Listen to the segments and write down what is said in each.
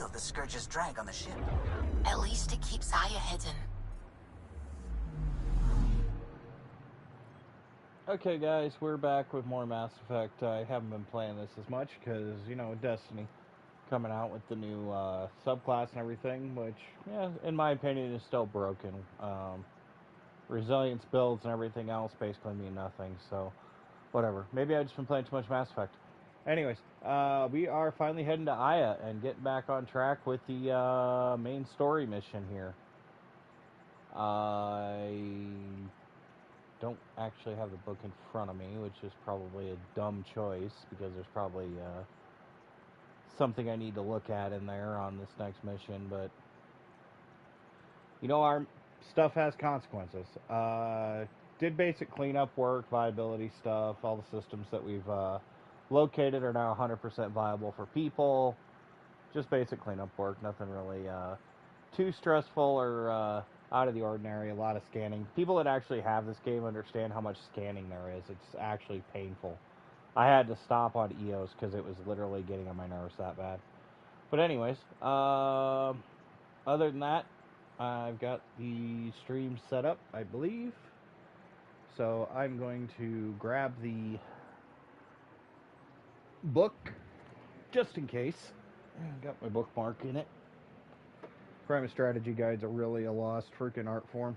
of the Scourge's drag on the ship. At least it keeps Aya hidden. Okay guys, we're back with more Mass Effect. I haven't been playing this as much because, you know, Destiny coming out with the new subclass and everything, which, yeah, in my opinion is still broken. Resilience builds and everything else basically mean nothing, so whatever. Maybe I've just been playing too much Mass Effect. Anyways, we are finally heading to Aya and getting back on track with the main story mission here. I don't actually have the book in front of me, which is probably a dumb choice because there's probably something I need to look at in there on this next mission, but you know, our stuff has consequences. Did basic cleanup work, viability stuff, all the systems that we've located are now 100% viable for people. Just basic cleanup work, nothing really too stressful or out of the ordinary. A lot of scanning. People that actually have this game understand how much scanning there is. It's actually painful. I had to stop on EOS because it was literally getting on my nerves that bad. But anyways, other than that, I've got the stream set up, I believe. So I'm going to grab the book just in case. Got my bookmark in it. Private strategy guides are really a lost freaking art form.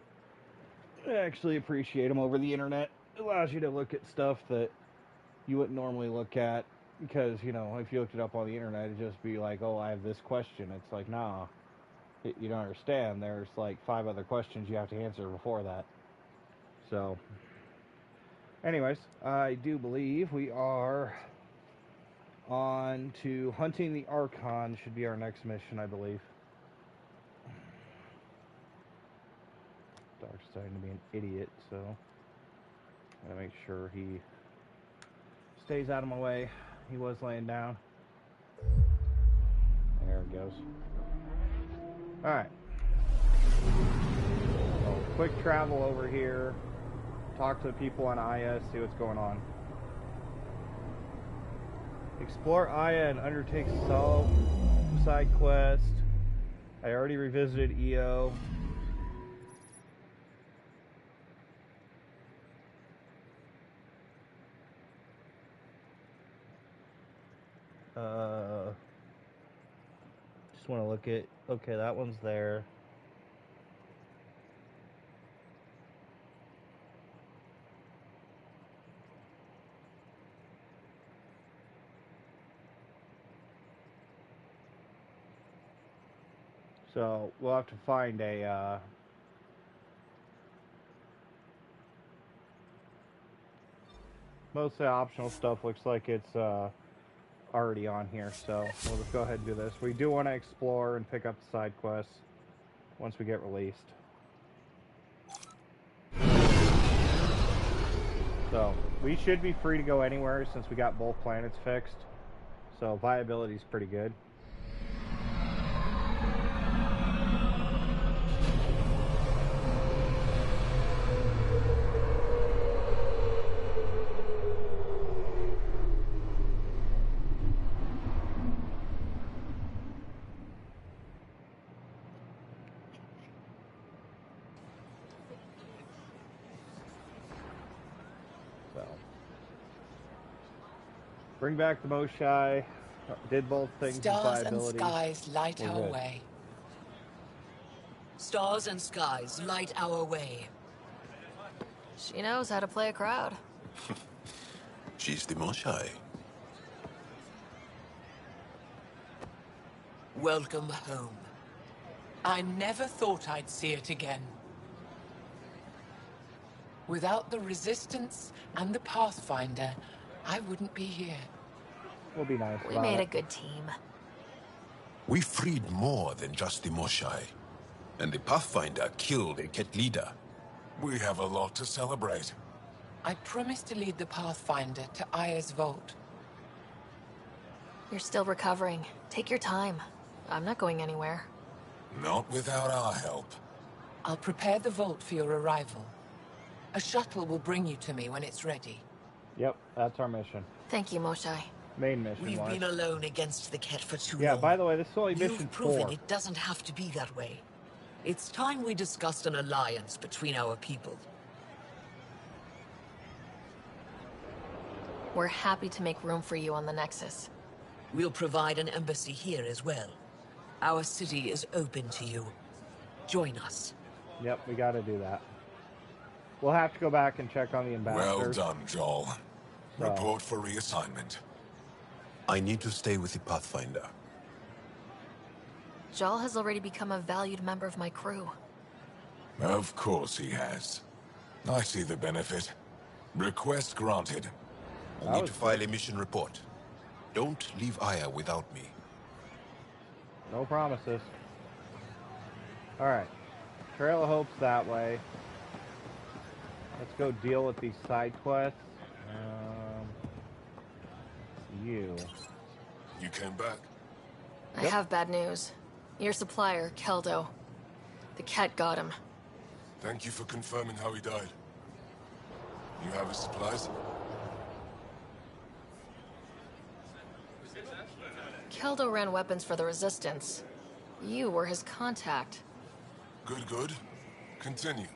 I actually appreciate them over the internet. It allows you to look at stuff that you wouldn't normally look at because, you know, if you looked it up on the internet, it'd just be like, oh, I have this question. It's like, nah, you don't understand. There's like 5 other questions you have to answer before that. So, anyways, I do believe we are on to hunting the Archon. Should be our next mission, I believe. Dark's starting to be an idiot, so gotta make sure he stays out of my way. He was laying down. There it goes. Alright. So, quick travel over here. Talk to the people on Aya, see what's going on. Explore Aya and undertake solve side quest. I already revisited EO. Just want to look at, okay, that one's there. So we'll have to find a most of the optional stuff looks like it's already on here, so we'll just go ahead and do this. We do want to explore and pick up the side quests once we get released. So we should be free to go anywhere since we got both planets fixed, so viability is pretty good. Bring back the Moshai. Did both things. Stars and skies light our way. Stars and skies light our way. She knows how to play a crowd. She's the Moshai. Welcome home. I never thought I'd see it again. Without the Resistance and the Pathfinder, I wouldn't be here. We'll be nice. We made a good team. We freed more than just the Moshai. And the Pathfinder killed a Ket leader. We have a lot to celebrate. I promised to lead the Pathfinder to Aya's vault. You're still recovering. Take your time. I'm not going anywhere. Not without our help. I'll prepare the vault for your arrival. A shuttle will bring you to me when it's ready. Yep, that's our mission. Thank you, Moshai. Main mission We've was. been alone against the Ket for too long. Yeah, by the way, this is only mission You've proven 4. it doesn't have to be that way. It's time we discussed an alliance between our people. We're happy to make room for you on the Nexus. We'll provide an embassy here as well. Our city is open to you. Join us. Yep, we gotta do that. We'll have to go back and check on the ambassadors. Well done, Joel. So. Report for reassignment. I need to stay with the Pathfinder. Jal has already become a valued member of my crew. Of course he has. I see the benefit. Request granted. I need to file a mission report. Don't leave Aya without me. No promises. Alright. Trail of Hope's that way. Let's go deal with these side quests. You came back? I Yep. have bad news. Your supplier, Keldo. The Ket got him. Thank you for confirming how he died. You have his supplies? Keldo ran weapons for the Resistance. You were his contact. Good. Continue.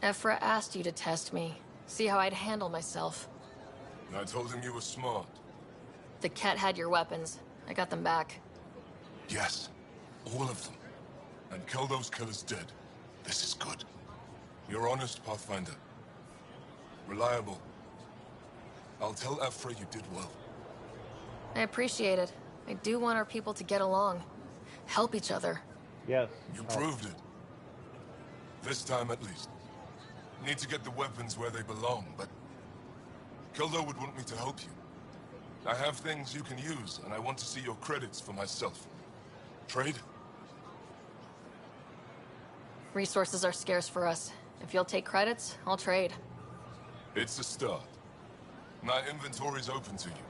Ephra asked you to test me, see how I'd handle myself. I told him you were smart. The Ket had your weapons. I got them back. Yes, all of them. And Keldo's killer's dead. This is good. You're honest, Pathfinder. Reliable. I'll tell Ephra you did well. I appreciate it. I do want our people to get along. Help each other. Yes. You proved it. This time at least. Need to get the weapons where they belong, but Keldo would want me to help you. I have things you can use, and I want to see your credits for myself. Trade? Resources are scarce for us. If you'll take credits, I'll trade. It's a start. My inventory's open to you.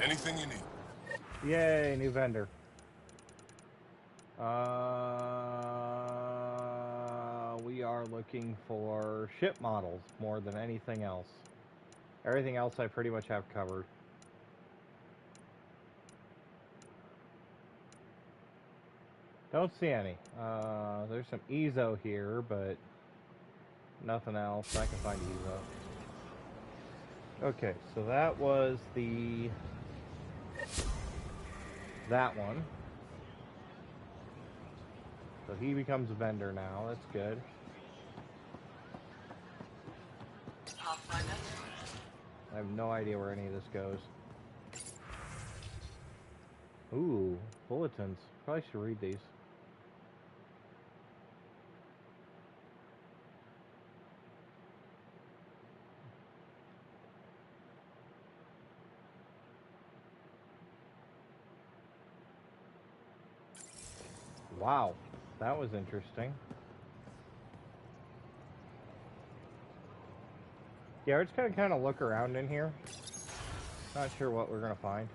Anything you need. Yay, new vendor. We are looking for ship models more than anything else. Everything else I pretty much have covered. Don't see any. There's some Ezo here, but nothing else. I can find Ezo. Okay, so that was that one. So he becomes a vendor now. That's good. I have no idea where any of this goes. Ooh, bulletins. Probably should read these. Wow, that was interesting. Yeah, we're just gonna kind of look around in here. Not sure what we're gonna find.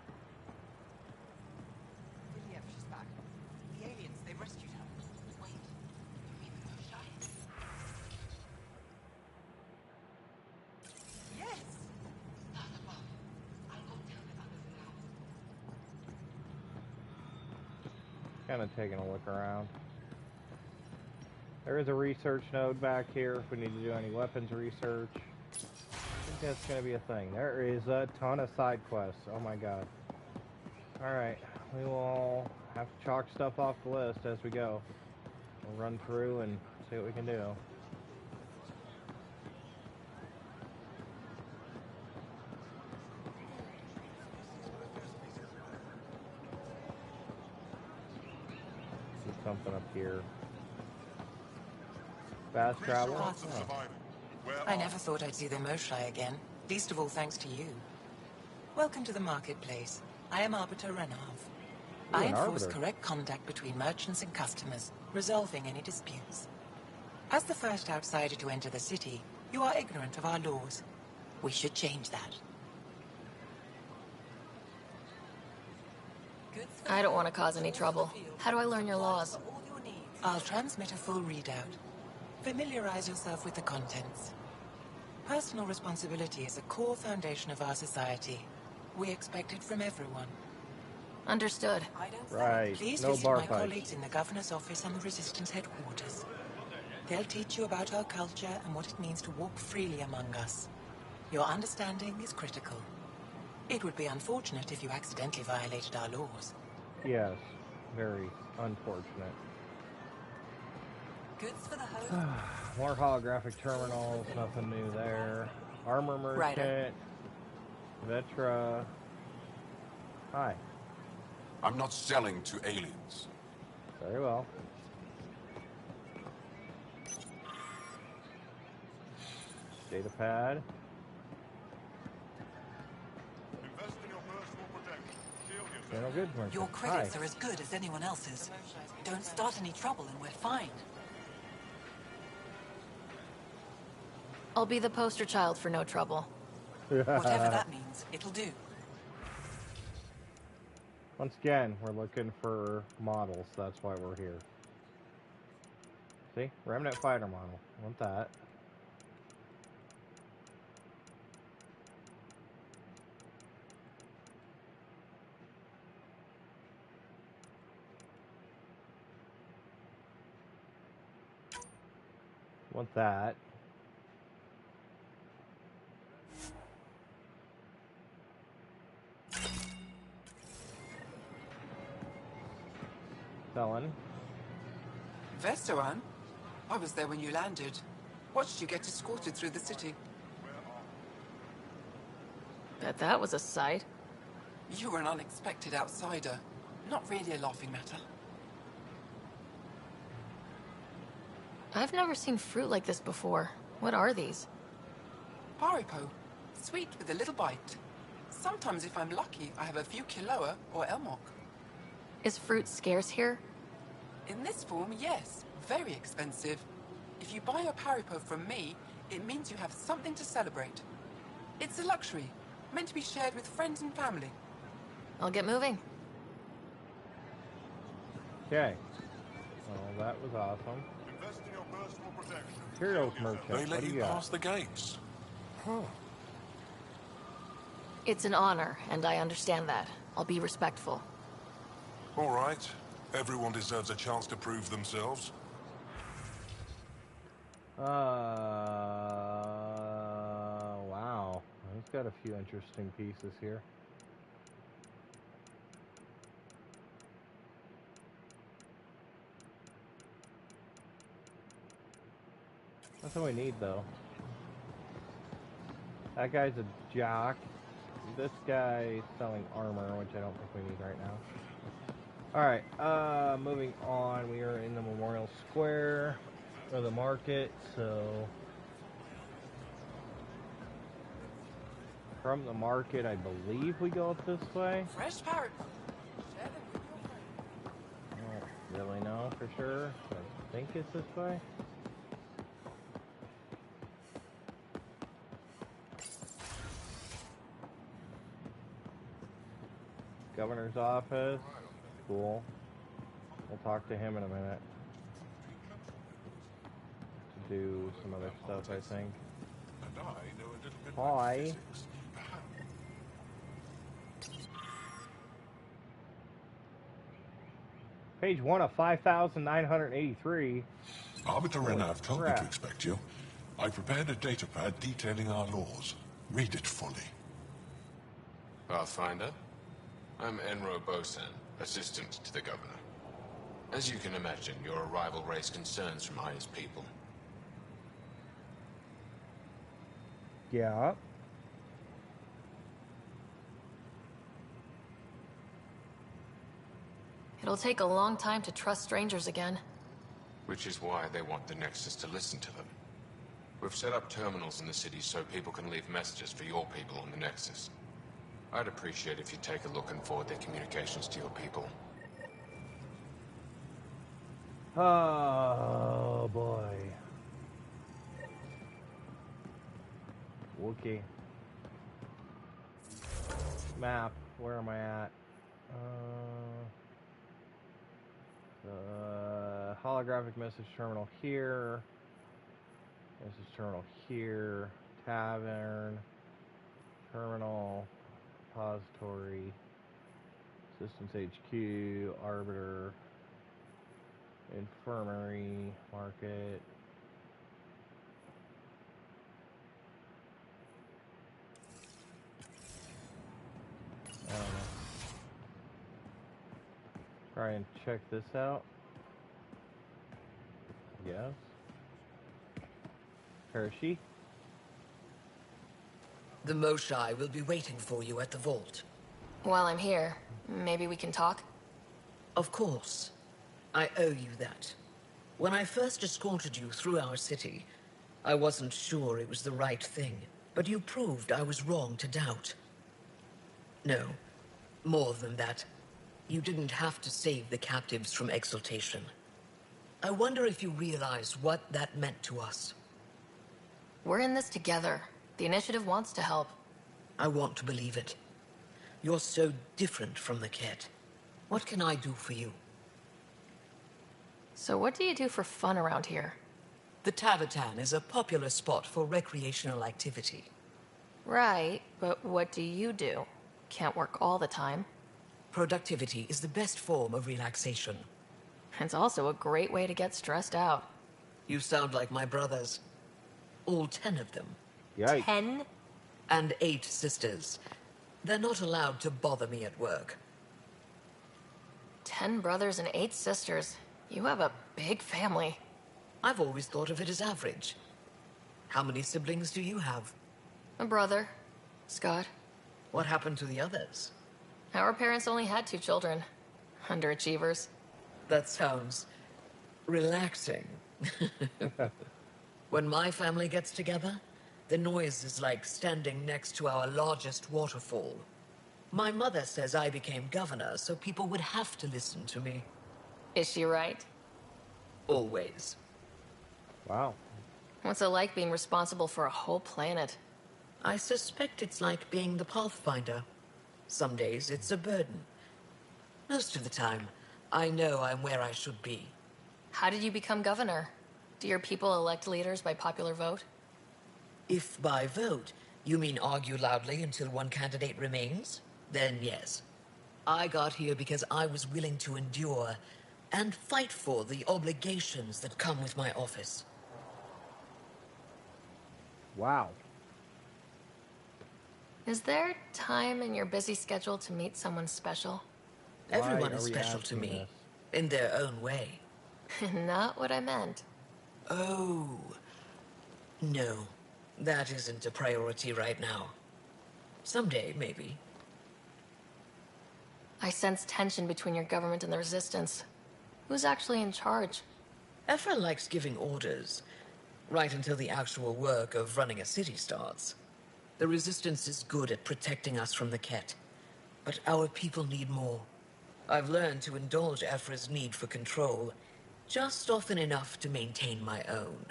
Yep, she's back. The aliens, they rescued her. Wait, you mean the Moshai? Yes! Start above. I'll go tell the others now. Kind of taking a look around. There is a research node back here if we need to do any weapons research. I think that's going to be a thing. There is a ton of side quests. Oh my god. Alright, we will have to chalk stuff off the list as we go. We'll run through and see what we can do. See something up here. Fast travel. Oh. I never thought I'd see the Moshai again, least of all thanks to you. Welcome to the marketplace. I am Arbiter Renav. I enforce correct conduct between merchants and customers, resolving any disputes. As the first outsider to enter the city, you are ignorant of our laws. We should change that. I don't want to cause any trouble. How do I learn your laws? I'll transmit a full readout. Familiarize yourself with the contents. Personal responsibility is a core foundation of our society. We expect it from everyone. Understood. Right. Please No visit bar my fights. colleagues in the Governor's office and the Resistance headquarters. They'll teach you about our culture and what it means to walk freely among us. Your understanding is critical. It would be unfortunate if you accidentally violated our laws. Yes. Very unfortunate. Goods for the home. More holographic terminals. Nothing new there. Armor merchant. Vetra. Hi. I'm not selling to aliens. Very well. Data pad. Invest in your personal protection. Shield yourself. General goods merchant. Your credits Hi. are as good as anyone else's. Don't start any trouble and we're fine. I'll be the poster child for no trouble. Whatever that means, it'll do. Once again, we're looking for models. That's why we're here. See? Remnant fighter model. Want that. Want that. Selling. Vestoran? I was there when you landed. Watched you get escorted through the city. Bet that was a sight. You were an unexpected outsider. Not really a laughing matter. I've never seen fruit like this before. What are these? Paripo. Sweet with a little bite. Sometimes if I'm lucky, I have a few Kiloa or Elmok. Is fruit scarce here? In this form, yes. Very expensive. If you buy a Paripo from me, it means you have something to celebrate. It's a luxury, meant to be shared with friends and family. I'll get moving. Okay. Well, that was awesome. Invest in your personal protection. Materials Shield yourself. merchant. They let What do you you got? pass the gates. Huh. It's an honor, and I understand that. I'll be respectful. All right. Everyone deserves a chance to prove themselves. Wow. He's got a few interesting pieces here. Nothing we need, though. That guy's a jock. This guy's selling armor, which I don't think we need right now. Alright, moving on. We are in the Memorial Square of the market, so from the market, I believe we go up this way. Fresh Paripo. Share them with your friends. I don't really know for sure, but I think it's this way. Governor's office. Cool. We'll talk to him in a minute. To do some other stuff, I think. And I know a little bit Hi. about physics. Page 1 of 5,983. Arbiter Renav told me crap. to expect you. I prepared a datapad detailing our laws. Read it fully. Pathfinder, I'm Enro Bosan, assistant to the governor. As you can imagine, your arrival raised concerns from Aya's people. Yeah. It'll take a long time to trust strangers again. Which is why they want the Nexus to listen to them. We've set up terminals in the city so people can leave messages for your people on the Nexus. I'd appreciate if you take a look and forward their communications to your people. Oh, boy. Okay. Map. Where am I at? Holographic message terminal here. Message terminal here. Tavern. Terminal. Repository, Systems HQ, Arbiter, Infirmary, Market. I don't know. Try and check this out. Yes. Hershey. The Moshai will be waiting for you at the vault. While I'm here, maybe we can talk? Of course. I owe you that. When I first escorted you through our city, I wasn't sure it was the right thing, but you proved I was wrong to doubt. No, more than that. You didn't have to save the captives from exaltation. I wonder if you realize what that meant to us. We're in this together. The initiative wants to help. I want to believe it. You're so different from the Ket. What can I do for you? So what do you do for fun around here? The Tavatan is a popular spot for recreational activity. Right, but what do you do? Can't work all the time. Productivity is the best form of relaxation. It's also a great way to get stressed out. You sound like my brothers. All 10 of them. Yikes. 10? And 8 sisters. They're not allowed to bother me at work. 10 brothers and 8 sisters. You have a big family. I've always thought of it as average. How many siblings do you have? A brother, Scott. What happened to the others? Our parents only had 2 children. Underachievers. That sounds relaxing. When my family gets together, the noise is like standing next to our largest waterfall. My mother says I became governor so people would have to listen to me. Is she right? Always. Wow. What's it like being responsible for a whole planet? I suspect it's like being the Pathfinder. Some days it's a burden. Most of the time, I know I'm where I should be. How did you become governor? Do your people elect leaders by popular vote? If by vote you mean argue loudly until one candidate remains, then yes. I got here because I was willing to endure and fight for the obligations that come with my office. Wow. Is there time in your busy schedule to meet someone special? Everyone Why is are we special to asking me, this? in their own way. Not what I meant. Oh, no. That isn't a priority right now. Someday, maybe. I sense tension between your government and the Resistance. Who's actually in charge? Ephra likes giving orders, right until the actual work of running a city starts. The Resistance is good at protecting us from the Ket, but our people need more. I've learned to indulge Ephra's need for control, just often enough to maintain my own.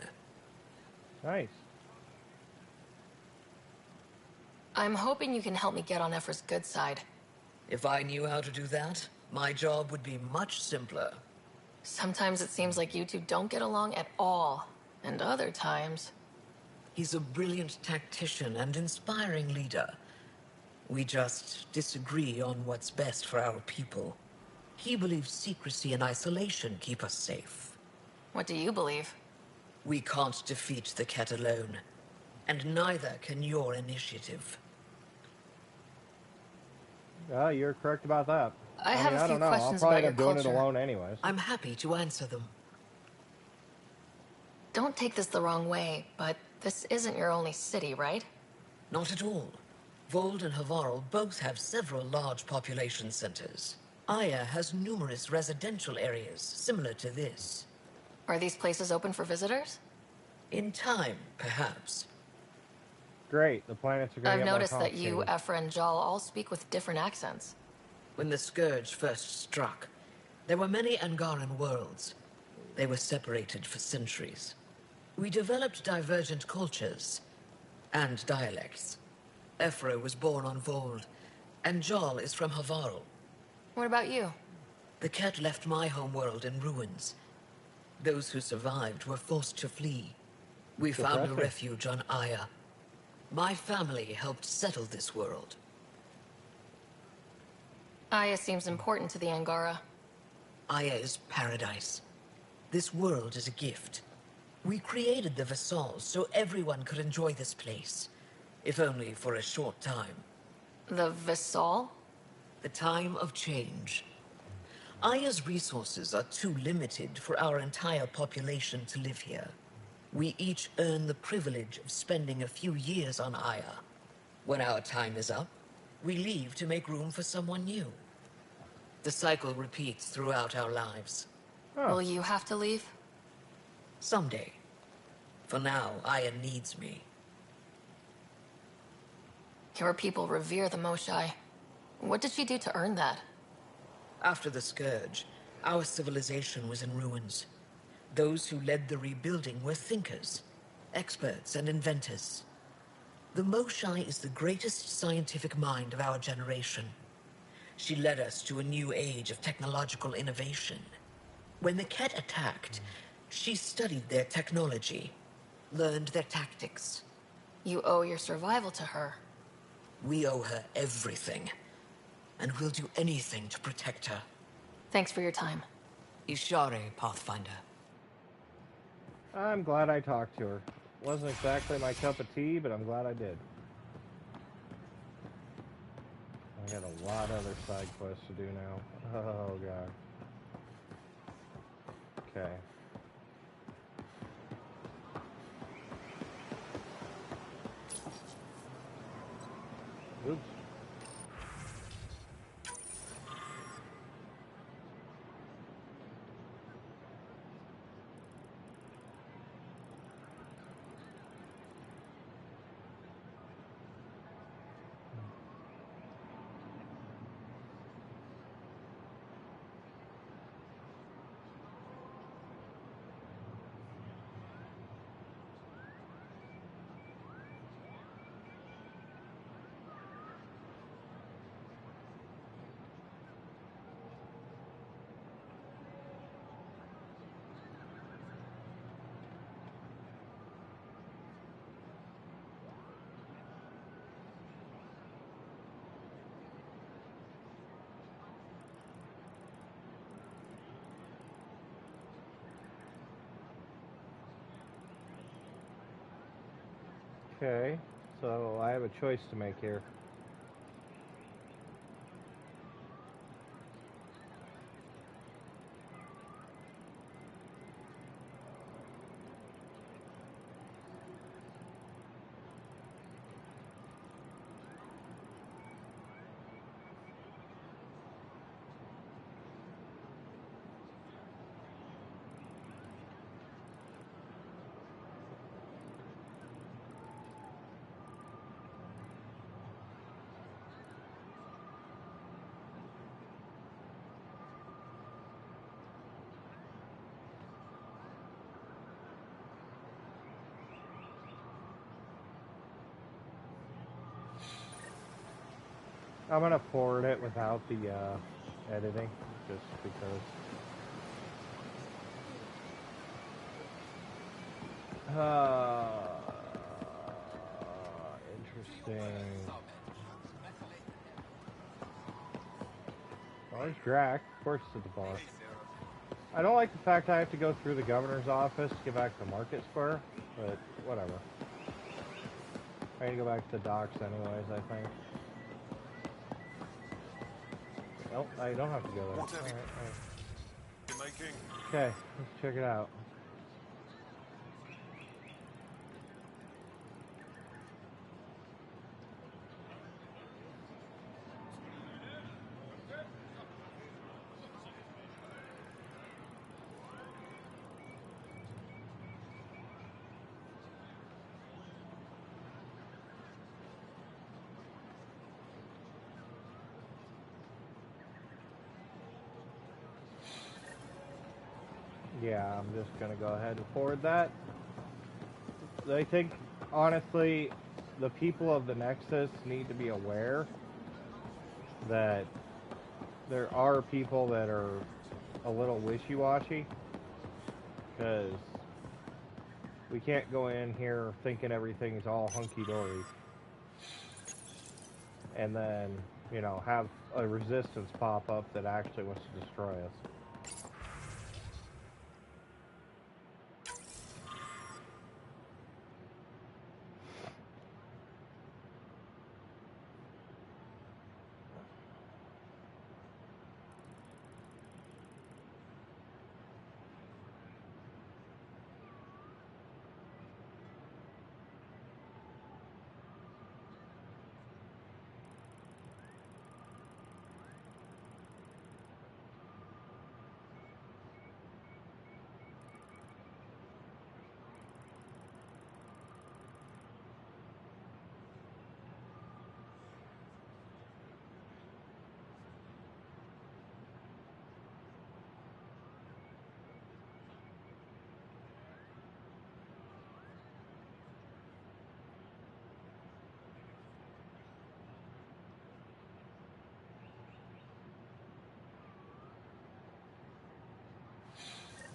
Nice. I'm hoping you can help me get on Ephra's good side. If I knew how to do that, my job would be much simpler. Sometimes it seems like you two don't get along at all, and other times... He's a brilliant tactician and inspiring leader. We just disagree on what's best for our people. He believes secrecy and isolation keep us safe. What do you believe? We can't defeat the Ket alone, and neither can your initiative. You're correct about that. I have a few don't know. questions I'll probably about end your up doing it culture. alone anyways. I'm happy to answer them. Don't take this the wrong way, but this isn't your only city, right? Not at all. Vold and Havarl both have several large population centers. Aya has numerous residential areas similar to this. Are these places open for visitors? In time, perhaps. Great. The planets are going to I've get more noticed that you, complicated. Ephra, and Jal all speak with different accents. When the Scourge first struck, there were many Angaran worlds. They were separated for centuries. We developed divergent cultures and dialects. Ephra was born on Vold, and Jal is from Havarl. What about you? The Ket left my homeworld in ruins. Those who survived were forced to flee. We found a Depressing. refuge on Aya. My family helped settle this world. Aya seems important to the Angara. Aya is paradise. This world is a gift. We created the Vassals so everyone could enjoy this place, if only for a short time. The Vassal? The time of change. Aya's resources are too limited for our entire population to live here. We each earn the privilege of spending a few years on Aya. When our time is up, we leave to make room for someone new. The cycle repeats throughout our lives. Huh. Will you have to leave? Someday. For now, Aya needs me. Your people revere the Moshai. What did she do to earn that? After the Scourge, our civilization was in ruins. Those who led the rebuilding were thinkers, experts, and inventors. The Moshai is the greatest scientific mind of our generation. She led us to a new age of technological innovation. When the Ket attacked, she studied their technology, learned their tactics. You owe your survival to her. We owe her everything, and we'll do anything to protect her. Thanks for your time. Ishare, Pathfinder. I'm glad I talked to her. Wasn't exactly my cup of tea, but I'm glad I did. I got a lot of other side quests to do now. Oh, God. Okay. Oops. Okay, so I have a choice to make here. I'm gonna forward it without the editing, just because. Interesting. Oh, there's Drac. Of course it's at the bar. I don't like the fact I have to go through the governor's office to get back to Market Square, but whatever. I need to go back to the docks anyways, I think. Nope, I don't have to go there. All right. Okay, let's check it out. Yeah, I'm just gonna go ahead and forward that. I think, honestly, the people of the Nexus need to be aware that there are people that are a little wishy-washy, because we can't go in here thinking everything's all hunky-dory and then you know, have a resistance pop up that actually wants to destroy us.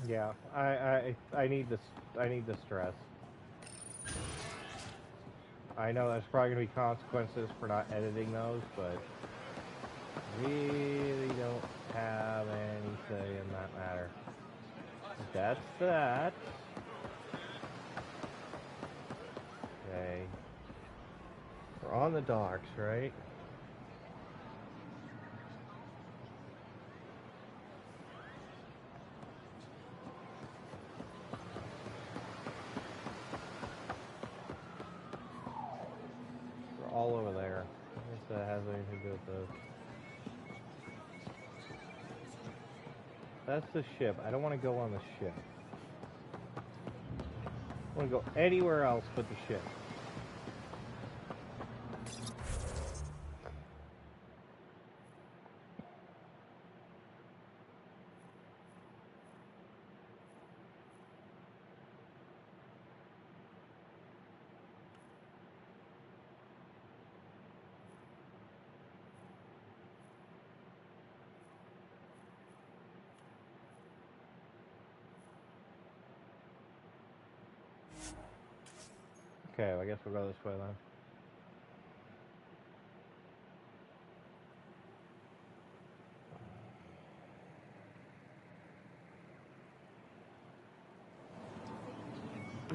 Yeah, I need this. I need the stress. I know there's probably gonna be consequences for not editing those, but really don't have any say in that matter. That's that. Okay. We're on the docks, right? We're all over there. I guess that has anything to do with this. That's the ship. I don't want to go on the ship. I want to go anywhere else but the ship. Okay, I guess we'll go this way then.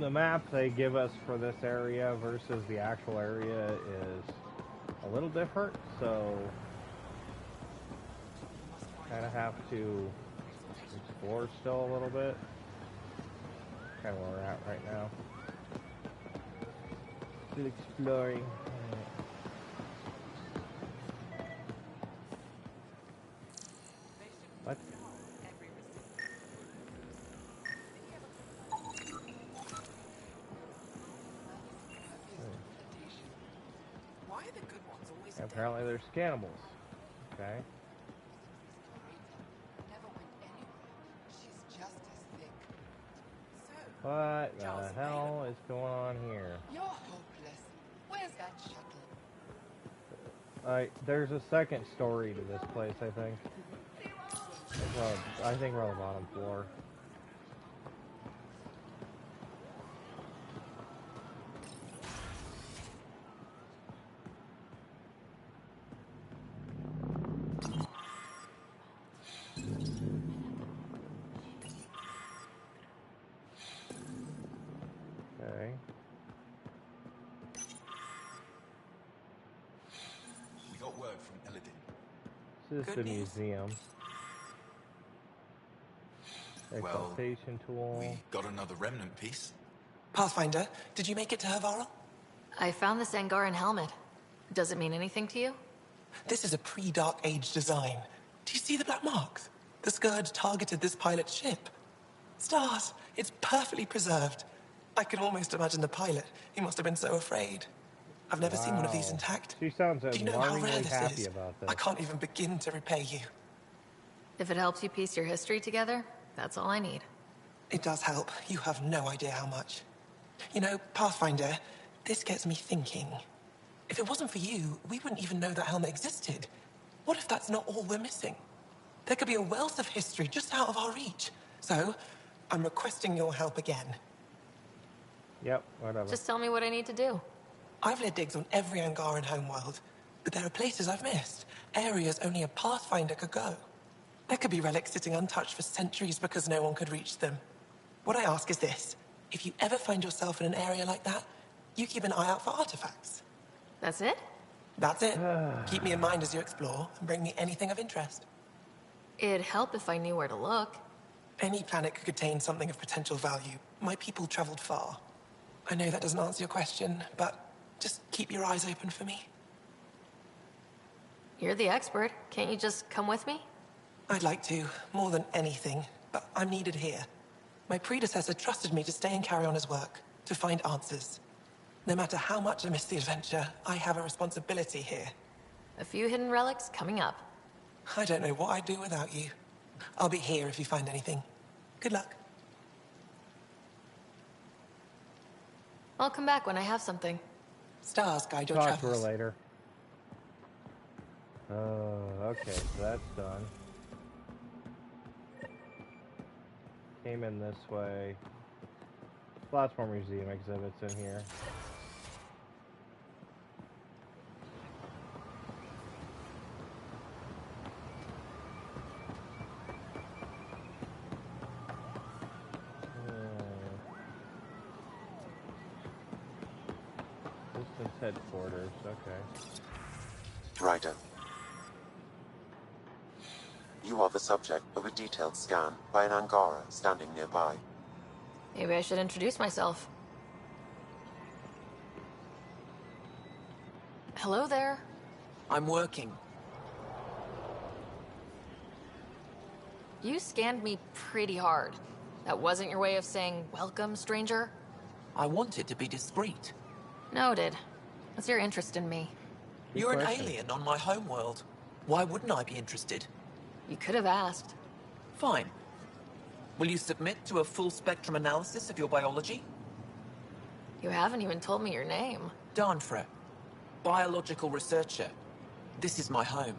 The map they give us for this area versus the actual area is a little different, so kind of have to explore still a little bit. Kind of where we're at right now. Still exploring. What? Apparently there's cannibals. Okay. What the hell is going on here? You're hopeless. Where's that shuttle? Alright, there's a second story to this place, I think. Well, I think we're on the bottom floor. Okay. We got word from Illidan. This is the museum. Exaltation tool. We got another remnant piece. Pathfinder, did you make it to Hervarl? I found this Angaran helmet. Does it mean anything to you? This is a pre-Dark Age design. Do you see the black marks? The Scourge targeted this pilot's ship. Stars, it's perfectly preserved. I can almost imagine the pilot. He must have been so afraid. I've never seen one of these intact. She sounds Do you know how rare this happy is? about this. I can't even begin to repay you. If it helps you piece your history together, that's all I need. It does help. You have no idea how much. You know, Pathfinder, this gets me thinking. If it wasn't for you, we wouldn't even know that helmet existed. What if that's not all we're missing? There could be a wealth of history just out of our reach. So, I'm requesting your help again. Yep, whatever. Just tell me what I need to do. I've led digs on every Angaran homeworld, but there are places I've missed. areas only a Pathfinder could go. There could be relics sitting untouched for centuries because no one could reach them. What I ask is this. If you ever find yourself in an area like that, you keep an eye out for artifacts. That's it? That's it. Keep me in mind as you explore and bring me anything of interest. It'd help if I knew where to look. Any planet could contain something of potential value. My people traveled far. I know that doesn't answer your question, but just keep your eyes open for me. You're the expert. Can't you just come with me? I'd like to, more than anything, but I'm needed here. My predecessor trusted me to stay and carry on his work, to find answers. No matter how much I miss the adventure, I have a responsibility here. A few hidden relics coming up. I don't know what I'd do without you. I'll be here if you find anything. Good luck. I'll come back when I have something. Stars guide your Talk travels. to her later. Okay, so that's done. Came in this way. Lots more museum exhibits in here. Distance headquarters, okay. Ryder. You are the subject of a detailed scan by an Angara standing nearby. Maybe I should introduce myself. Hello there. I'm working. You scanned me pretty hard. That wasn't your way of saying, welcome, stranger? I wanted to be discreet. Noted. What's your interest in me? You're an alien on my homeworld. Why wouldn't I be interested? You could have asked. Fine. Will you submit to a full-spectrum analysis of your biology? You haven't even told me your name. Darnfra. Biological researcher. This is my home.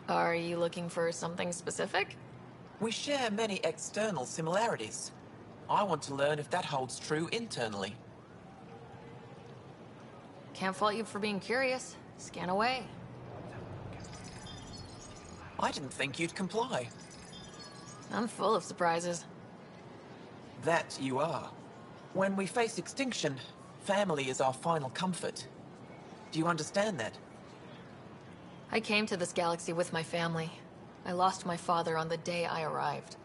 Are you looking for something specific? We share many external similarities. I want to learn if that holds true internally. Can't fault you for being curious. Scan away. I didn't think you'd comply. I'm full of surprises. That you are. When we face extinction, family is our final comfort. Do you understand that? I came to this galaxy with my family. I lost my father on the day I arrived.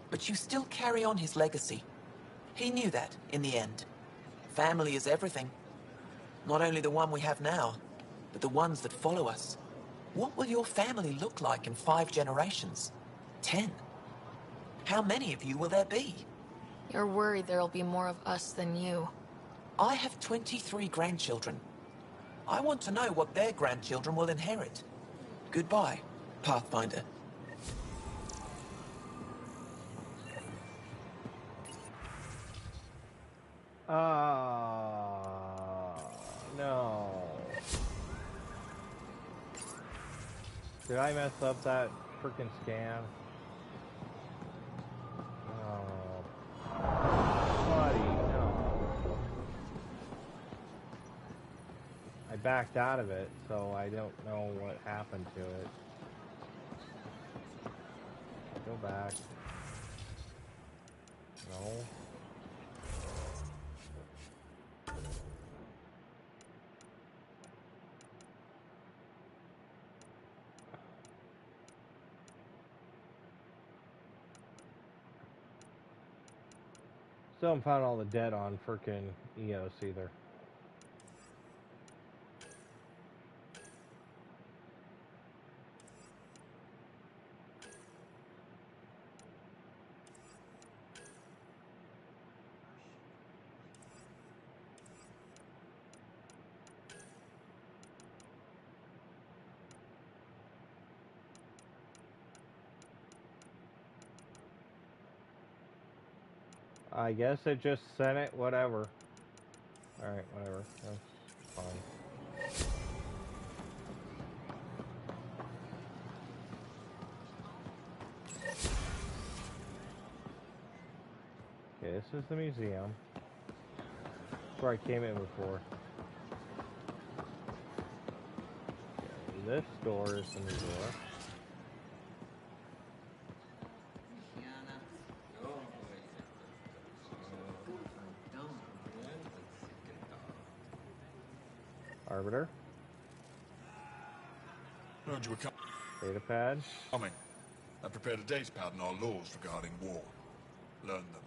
But you still carry on his legacy. He knew that, in the end. Family is everything. Not only the one we have now, but the ones that follow us. What will your family look like in 5 generations? 10? How many of you will there be? You're worried there'll be more of us than you. I have 23 grandchildren. I want to know what their grandchildren will inherit. Goodbye, Pathfinder. No. Did I mess up that freaking scan? Oh. Buddy, no. I backed out of it, so I don't know what happened to it. Go back. No. Still haven't found all the dead on frickin' EOS either. I guess it just sent it, whatever. Alright, whatever. That's fine. Okay, this is the museum. Where I came in before. Okay, This door is the new door. Arbiter. Heard you were coming. Data pad. I prepared a data pad on our laws regarding war. Learn them.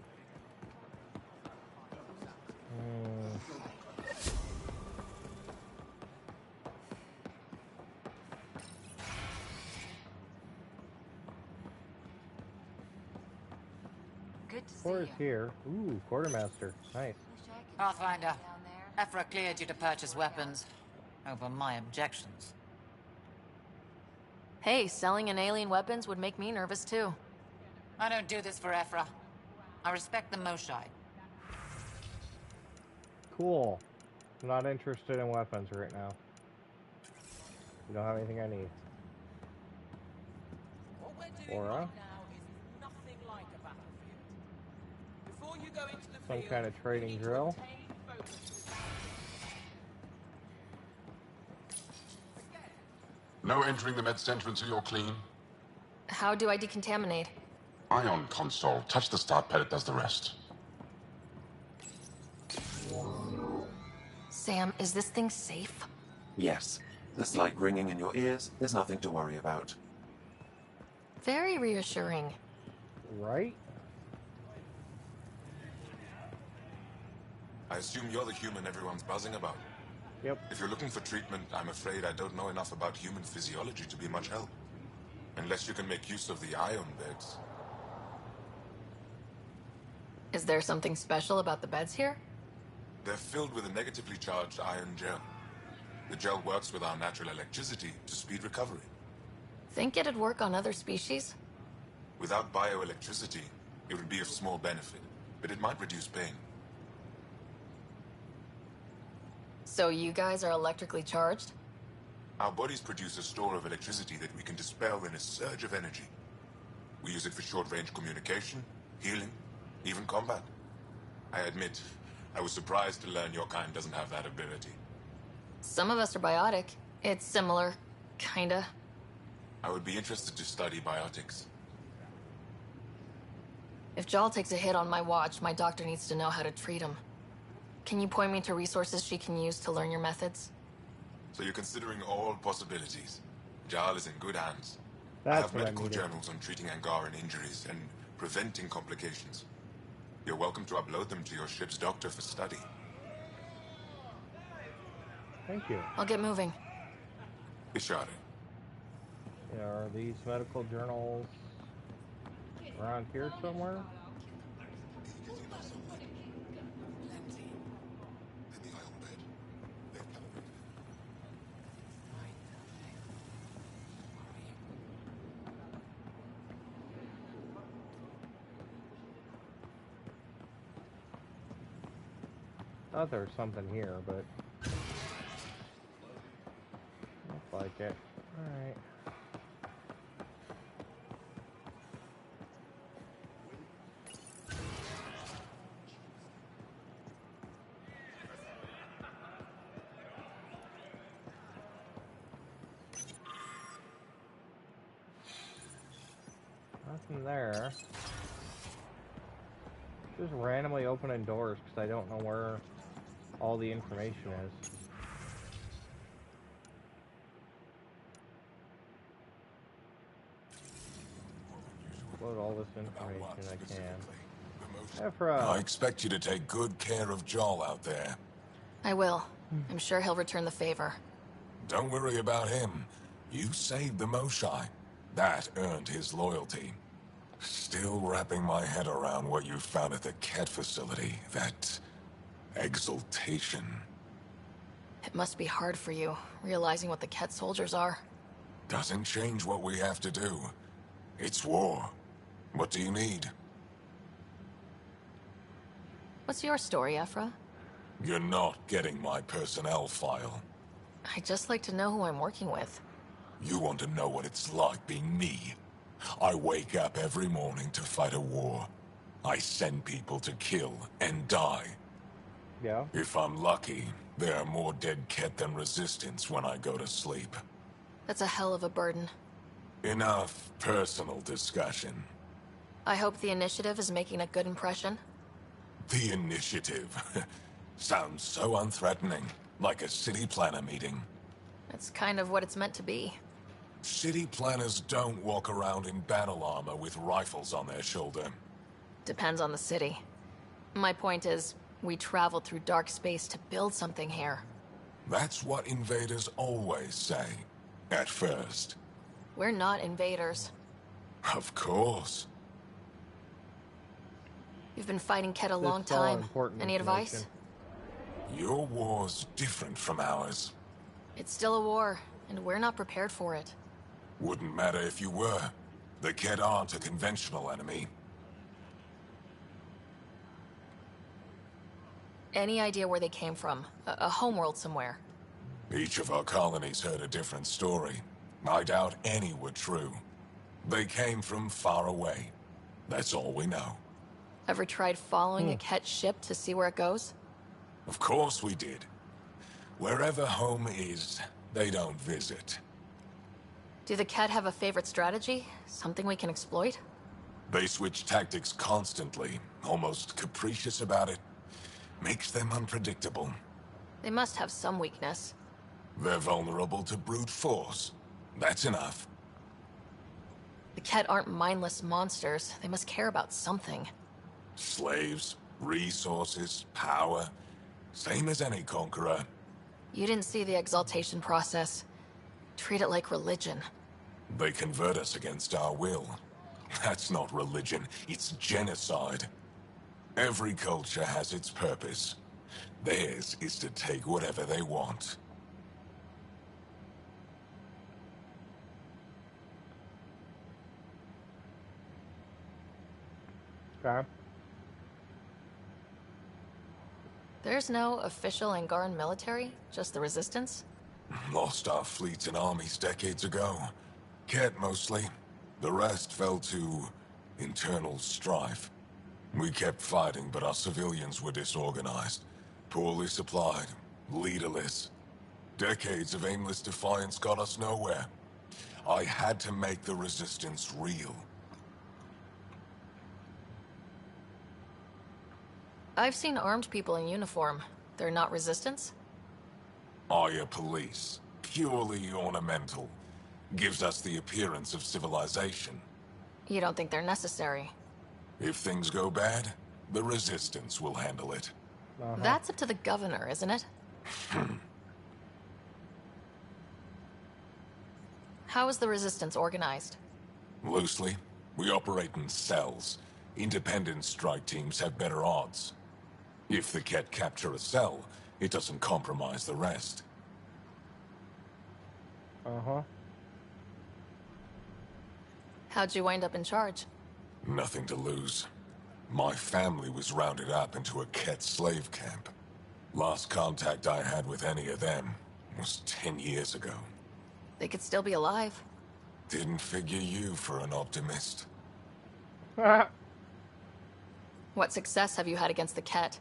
Good to see Floor is you. here. Ooh, quartermaster. Nice. Pathfinder, Ephra cleared you to purchase weapons. Over my objections. Hey, selling an alien weapons would make me nervous too. I don't do this for Ephra. I respect the Moshai. Cool. I'm not interested in weapons right now. You don't have anything I need. What we're doing Aura. right now is nothing like a battlefield. Before you go into the Some field, kind of you trading need to drill. obtain focus to the No entering the med center until you're clean. How do I decontaminate? Ion console. Touch the start pad, it does the rest. Sam, is this thing safe? Yes. The slight ringing in your ears, there's nothing to worry about. Very reassuring. Right? I assume you're the human everyone's buzzing about. Yep. If you're looking for treatment, I'm afraid I don't know enough about human physiology to be much help. Unless you can make use of the ion beds. Is there something special about the beds here? They're filled with a negatively charged ion gel. The gel works with our natural electricity to speed recovery. Think it'd work on other species? Without bioelectricity, it would be of small benefit, but it might reduce pain. So you guys are electrically charged? Our bodies produce a store of electricity that we can dispel in a surge of energy. We use it for short-range communication, healing, even combat. I admit, I was surprised to learn your kind doesn't have that ability. Some of us are biotic. It's similar, kinda. I would be interested to study biotics. If Jal takes a hit on my watch, my doctor needs to know how to treat him. Can you point me to resources she can use to learn your methods? So you're considering all possibilities. Jal is in good hands. I That's have what I medical needed. journals on treating Angaran injuries and preventing complications. You're welcome to upload them to your ship's doctor for study. Thank you. I'll get moving. Ishari. Are these medical journals around here somewhere? Thought there was something here, but looks like it. Alright. Nothing there. Just randomly opening doors because I don't know where all the information is. Upload all this information I can. Ephra! I expect you to take good care of Jal out there. I will. I'm sure he'll return the favor. Don't worry about him. You saved the Moshai. That earned his loyalty. Still wrapping my head around what you found at the Ket facility. That exultation. It must be hard for you, realizing what the Ket soldiers are. Doesn't change what we have to do. It's war. What do you need? What's your story, Ephra? You're not getting my personnel file. I'd just like to know who I'm working with. You want to know what it's like being me? I wake up every morning to fight a war. I send people to kill and die. Yeah. If I'm lucky, there are more dead Ket than resistance when I go to sleep. That's a hell of a burden. Enough personal discussion. I hope the initiative is making a good impression. The initiative. Sounds so unthreatening. Like a city planner meeting. That's kind of what it's meant to be. City planners don't walk around in battle armor with rifles on their shoulder. Depends on the city. My point is, we traveled through dark space to build something here. That's what invaders always say. At first. We're not invaders. Of course. You've been fighting Ket a long time. Any advice? Your war's different from ours. It's still a war, and we're not prepared for it. Wouldn't matter if you were. The Ket aren't a conventional enemy. Any idea where they came from? A homeworld somewhere? Each of our colonies heard a different story. I doubt any were true. They came from far away. That's all we know. Ever tried following a Ket ship to see where it goes? Of course we did. Wherever home is, they don't visit. Do the Ket have a favorite strategy? Something we can exploit? They switch tactics constantly, almost capricious about it. Makes them unpredictable. They must have some weakness. They're vulnerable to brute force. That's enough. The Ket aren't mindless monsters. They must care about something. Slaves, resources, power. Same as any conqueror. You didn't see the exaltation process. Treat it like religion. They convert us against our will. That's not religion, it's genocide. Every culture has its purpose. Theirs is to take whatever they want. Okay. There's no official Angaran military? Just the Resistance? Lost our fleets and armies decades ago. Ket mostly. The rest fell to internal strife. We kept fighting, but our civilians were disorganized. Poorly supplied. Leaderless. Decades of aimless defiance got us nowhere. I had to make the Resistance real. I've seen armed people in uniform. They're not Resistance? Aya police. Purely ornamental. Gives us the appearance of civilization. You don't think they're necessary? If things go bad, the Resistance will handle it. That's up to the governor, isn't it? How is the Resistance organized? Loosely. We operate in cells. Independent strike teams have better odds. If the Ket capture a cell, it doesn't compromise the rest. How'd you wind up in charge? Nothing to lose. My family was rounded up into a Ket slave camp. Last contact I had with any of them was 10 years ago. They could still be alive. Didn't figure you for an optimist. What success have you had against the Ket?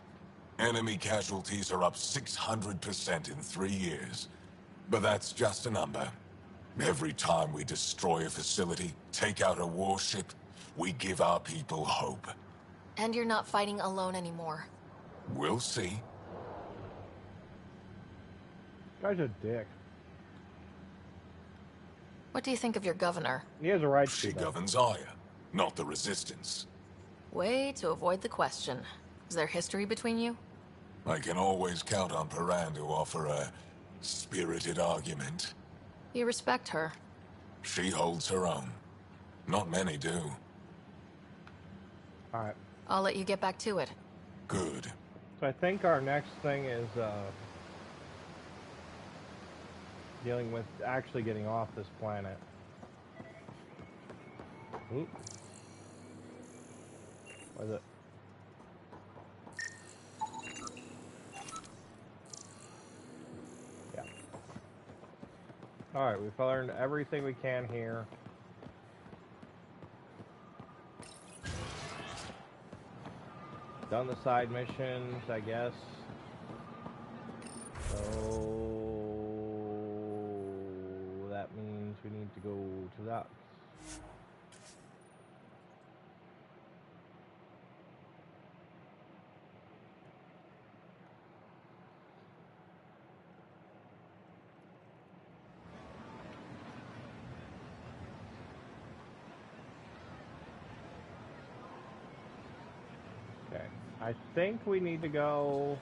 Enemy casualties are up 600% in 3 years. But that's just a number. Every time we destroy a facility, take out a warship, we give our people hope. And you're not fighting alone anymore. We'll see. Guy's a dick. What do you think of your governor? He has a right to. She governs Aya, not the Resistance. Way to avoid the question. Is there history between you? I can always count on Paran to offer a spirited argument. You respect her. She holds her own. Not many do. Alright. I'll let you get back to it. Good. So I think our next thing is dealing with actually getting off this planet. Oop. What is it? Yeah. Alright, we've learned everything we can here. Done the side missions, I guess. So that means that. Okay, I think we need to go.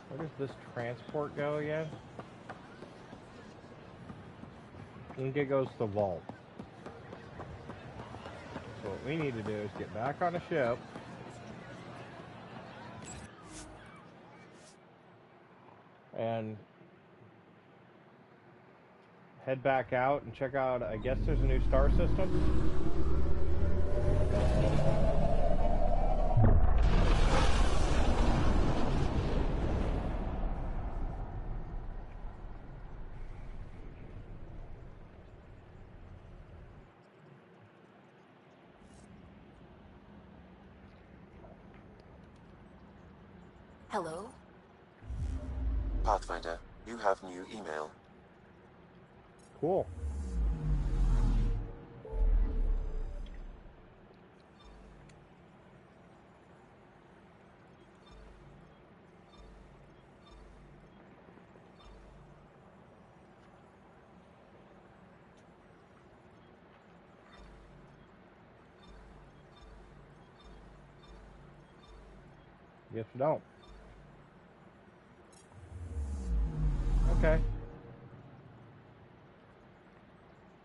Where does this transport go again? I think it goes to the vault. So what we need to do is get back on a ship. And head back out and check out, I guess there's a new star system. Hello? Pathfinder, you have new email. Cool. Guess you don't. Okay.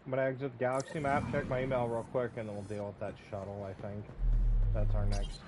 I'm gonna exit the galaxy map, check my email real quick, and then we'll deal with that shuttle, I think. That's our next.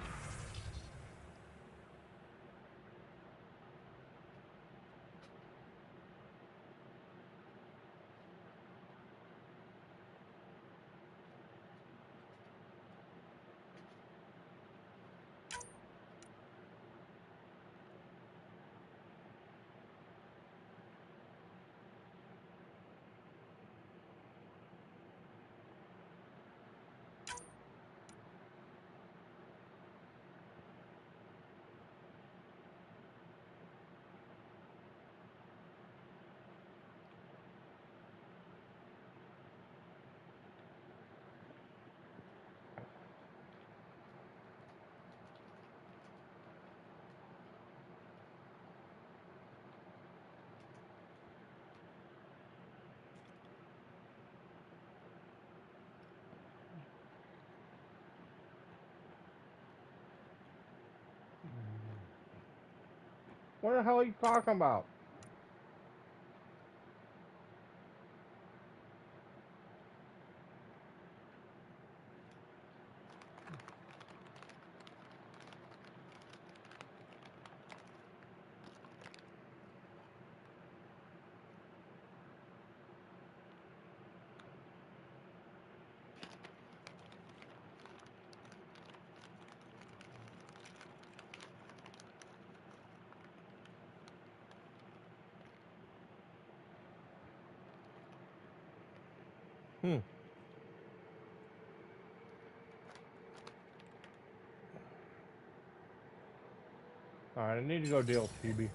What the hell are you talking about? Alright, I need to go deal with Phoebe.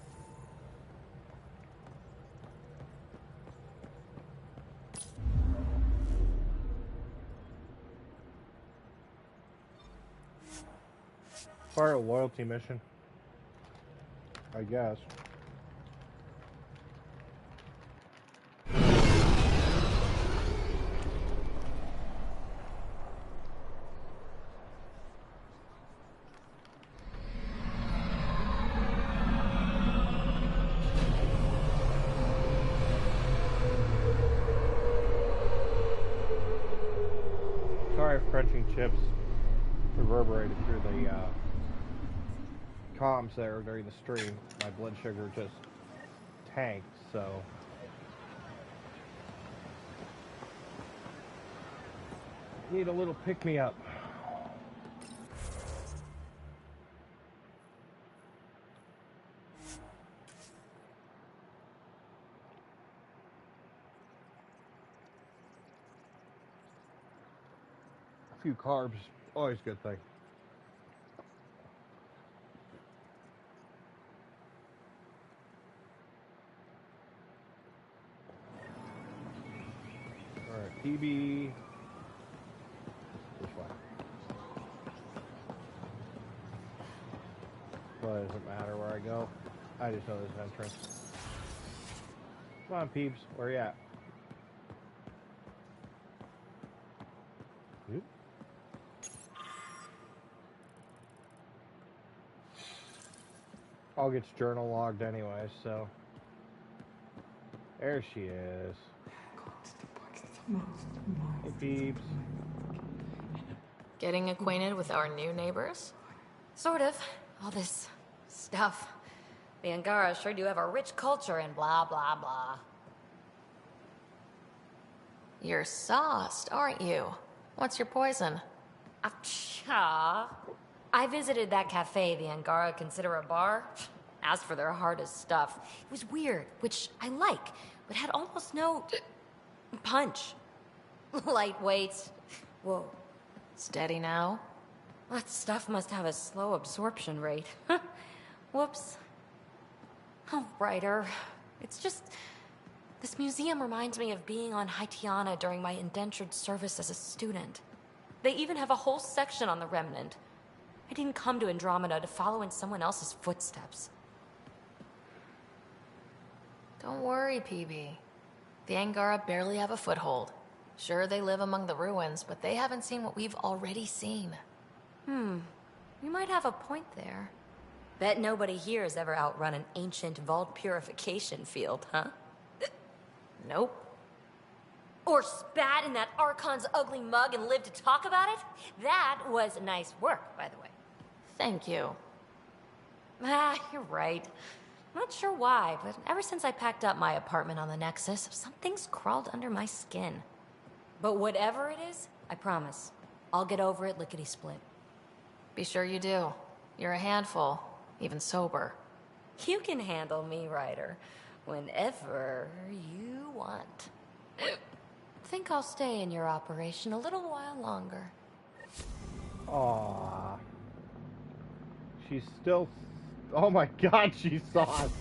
Part of a loyalty mission, I guess. Sorry if crunching chips reverberated through the comms there during the stream. My blood sugar just tanked, so need a little pick-me-up. A few carbs, always a good thing. Alright, PB. This way. Well, it doesn't matter where I go. I just know there's an entrance. Come on, peeps. Where you at? Oop. All gets journal logged anyway, so. There she is. Hey, peeps. Getting acquainted with our new neighbors? Sort of. All this stuff. The Angara sure do have a rich culture and blah, blah, blah. You're sauced, aren't you? What's your poison? I visited that cafe the Angara consider a bar. As for their hardest stuff, it was weird, which I like, but had almost no punch. Lightweight. Whoa. Steady now? That stuff must have a slow absorption rate. Whoops. Oh, Ryder. It's just... This museum reminds me of being on Haitiana during my indentured service as a student. They even have a whole section on the Remnant. I didn't come to Andromeda to follow in someone else's footsteps. Don't worry, PB. The Angara barely have a foothold. Sure, they live among the ruins, but they haven't seen what we've already seen. You might have a point there. Bet nobody here has ever outrun an ancient vault purification field, huh? Nope. Or spat in that Archon's ugly mug and lived to talk about it? That was nice work, by the way. Thank you. You're right. Not sure why, but ever since I packed up my apartment on the Nexus, something's crawled under my skin. But whatever it is, I promise, I'll get over it lickety-split. Be sure you do. You're a handful, even sober. You can handle me, Ryder, whenever you want. Think I'll stay in your operation a little while longer. Aww. She's still... Oh my god, she's sauced.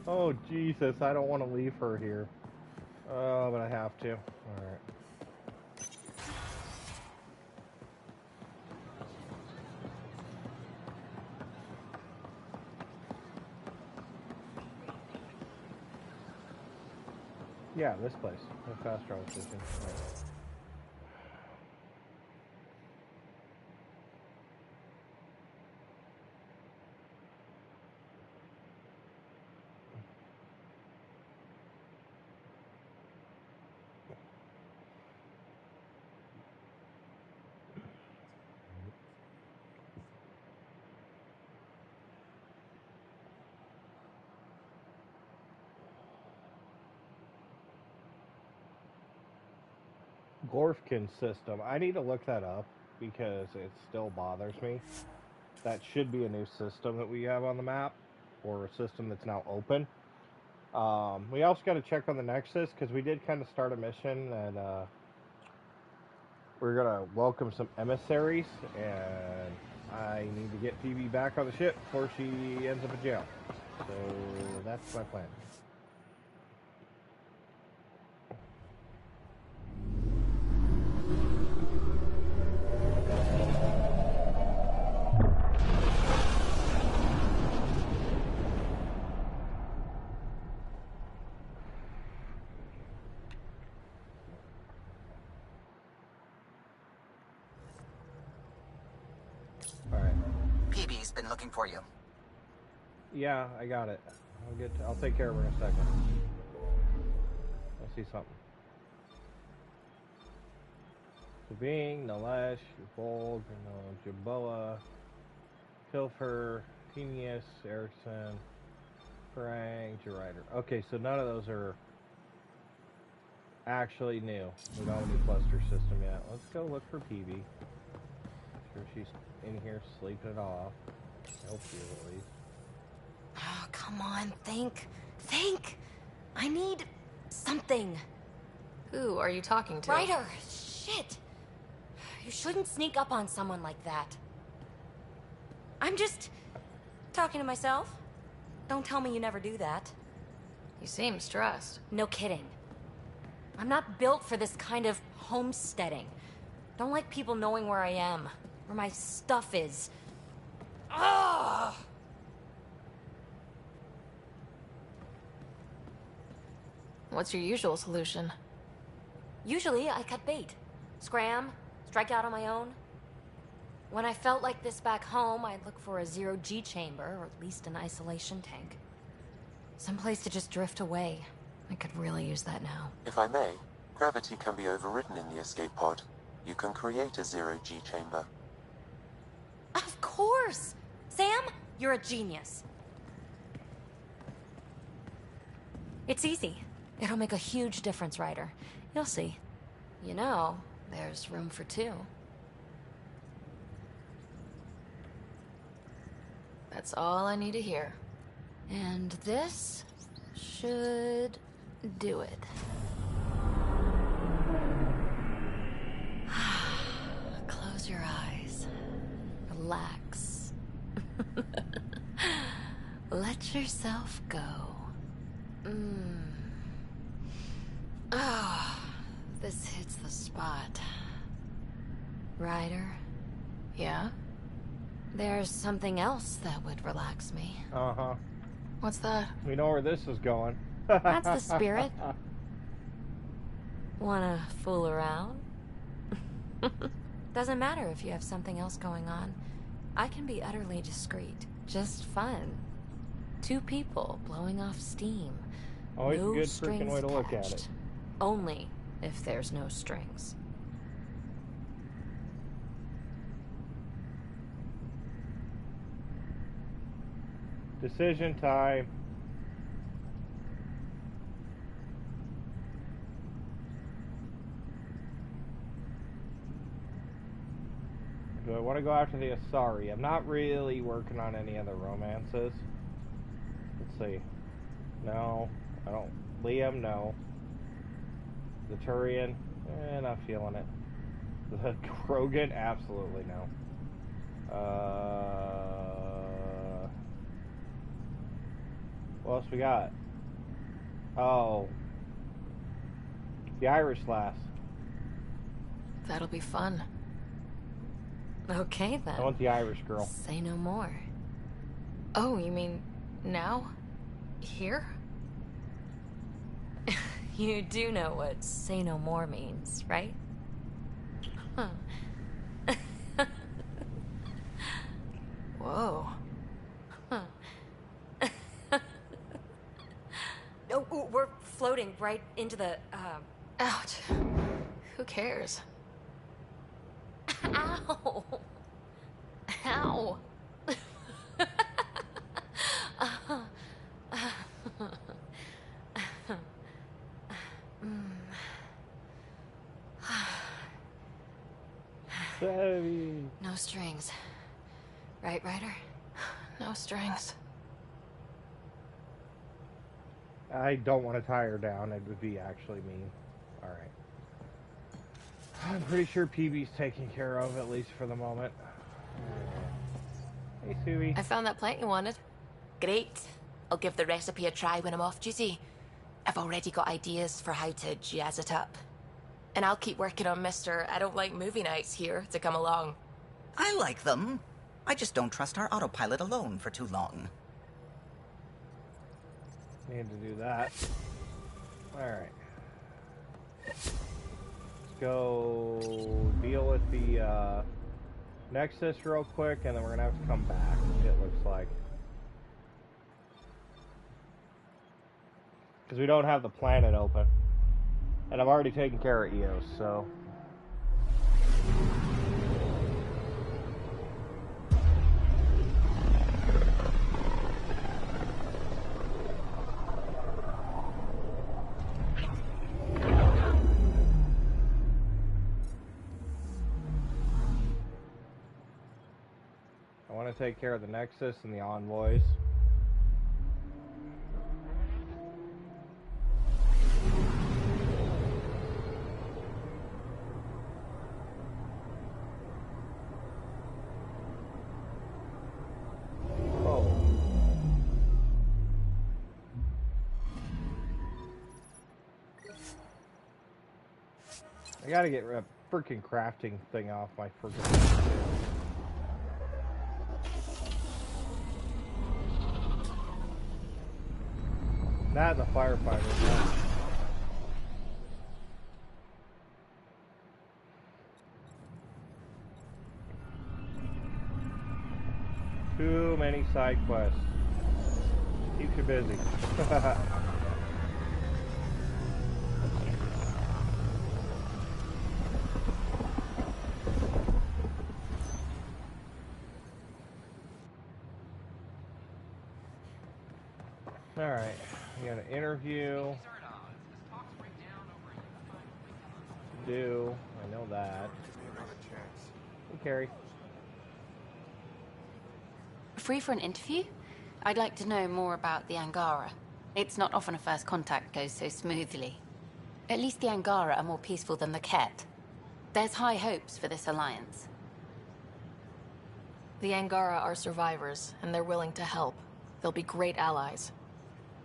Oh, Jesus, I don't want to leave her here. Oh, but I have to. Alright. Yeah, this place. The fast travel station. Right. Gorfkin system. I need to look that up because it still bothers me. That should be a new system that we have on the map, or a system that's now open. We also got to check on the Nexus because we did kind of start a mission, and we're gonna welcome some emissaries, and I need to get PB back on the ship before she ends up in jail. So that's my plan. PB's been looking for you. Yeah, I got it. I'll take care of her in a second. I see something. Sabine, Nalesh, Volg, Jaboa, Pilfer, Phineas, Erickson, Farang, Ryder. Okay, so none of those are actually new. We don't have a new cluster system yet. Let's go look for PB. Sure she's in here sleeping it off. I hope she is at least. Oh, come on, think. I need something. Who are you talking to? Ryder, shit. You shouldn't sneak up on someone like that. I'm just talking to myself. Don't tell me you never do that. You seem stressed. No kidding. I'm not built for this kind of homesteading. Don't like people knowing where I am, where my stuff is. Ugh! What's your usual solution? Usually, I cut bait. Scram, strike out on my own. When I felt like this back home, I'd look for a zero-G chamber, or at least an isolation tank. Someplace to just drift away. I could really use that now. If I may, gravity can be overridden in the escape pod. You can create a zero-G chamber. Of course! Sam, you're a genius. It's easy. It'll make a huge difference, Ryder. You'll see. You know, there's room for two. That's all I need to hear. And this should do it. Close your eyes. Relax. Let yourself go. Oh, this hits the spot. Ryder? Yeah? There's something else that would relax me. Uh-huh. What's that? We know where this is going. That's the spirit. Wanna fool around? Doesn't matter if you have something else going on. I can be utterly discreet. Just fun. Two people blowing off steam. Always no a good strings freaking way to look at attached. it. Only if there's no strings. Decision time. Do I want to go after the Asari? I'm not really working on any other romances. Let's see. No, I don't. Liam, no. The Turian, not feeling it. The Krogan, absolutely no. What else we got? Oh. The Irish lass. That'll be fun. Okay, then. I want the Irish girl. Say no more. Oh, you mean now? Here? You do know what say no more means, right? Huh. Whoa. Huh. Oh, we're floating right into the, Ouch. Who cares? Ow! Ow! No strings. Right, Ryder? No strings. I don't want to tie her down. It would be actually mean. Alright. I'm pretty sure PB's taken care of, at least for the moment. Hey, Suey. I found that plant you wanted. Great. I'll give the recipe a try when I'm off duty. I've already got ideas for how to jazz it up. And I'll keep working on Mr. I don't like movie nights here to come along. I like them. I just don't trust our autopilot alone for too long. Need to do that. Alright. Let's go deal with the Nexus real quick, and then we're gonna have to come back, it looks like. Because we don't have the planet open. And I've already taken care of EOS, so... I want to take care of the Nexus and the envoys. I gotta get a freaking crafting thing off my freaking. Not the firefighter. No. Too many side quests. Keeps you busy. Alright, we got an interview. Do. I know that. Hey, Carrie. Free for an interview? I'd like to know more about the Angara. It's not often a first contact goes so smoothly. At least the Angara are more peaceful than the Ket. There's high hopes for this alliance. The Angara are survivors, and they're willing to help. They'll be great allies.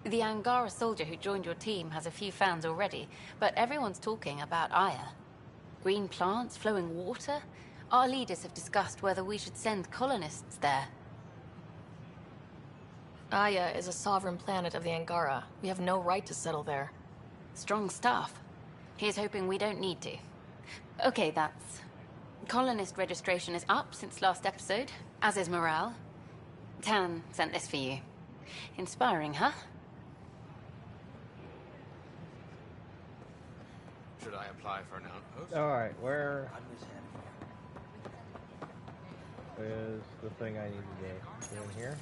The Angara soldier who joined your team has a few fans already, but everyone's talking about Aya. Green plants, flowing water? Our leaders have discussed whether we should send colonists there. Aya is a sovereign planet of the Angara. We have no right to settle there. Strong stuff. Here's hoping we don't need to. Okay, that's... Colonist registration is up since last episode, as is morale. Tan sent this for you. Inspiring, huh? Should I apply for an outpost? Alright, where is the thing I need to do? In here?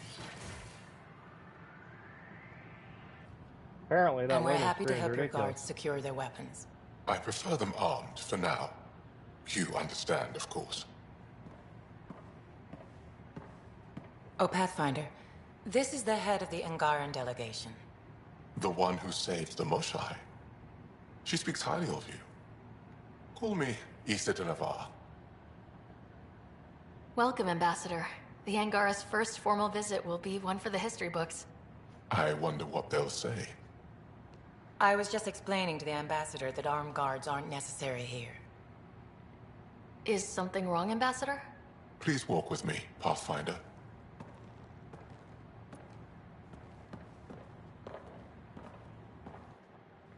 Apparently that and we're loading happy to screen's help your ridiculous. guards secure their weapons. I prefer them armed for now. You understand, of course. Oh, Pathfinder, this is the head of the Angaran delegation. The one who saved the Moshai. She speaks highly of you. Call me Issa de Navarre. Welcome, Ambassador. The Angara's first formal visit will be one for the history books. I wonder what they'll say. I was just explaining to the Ambassador that armed guards aren't necessary here. Is something wrong, Ambassador? Please walk with me, Pathfinder.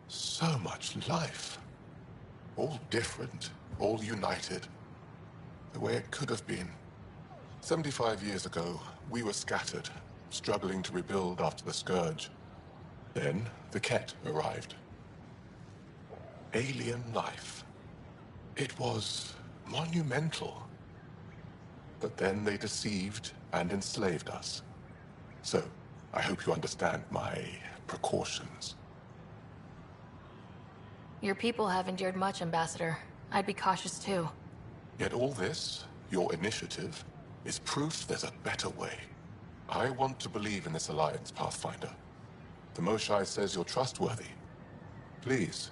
So much life. All different, all united. The way it could have been. 75 years ago, we were scattered, struggling to rebuild after the Scourge. Then, the Ket arrived. Alien life. It was monumental. But then they deceived and enslaved us. So, I hope you understand my precautions. Your people have endured much, Ambassador. I'd be cautious too. Yet all this, your initiative, is proof there's a better way. I want to believe in this alliance, Pathfinder. The Moshai says you're trustworthy. Please,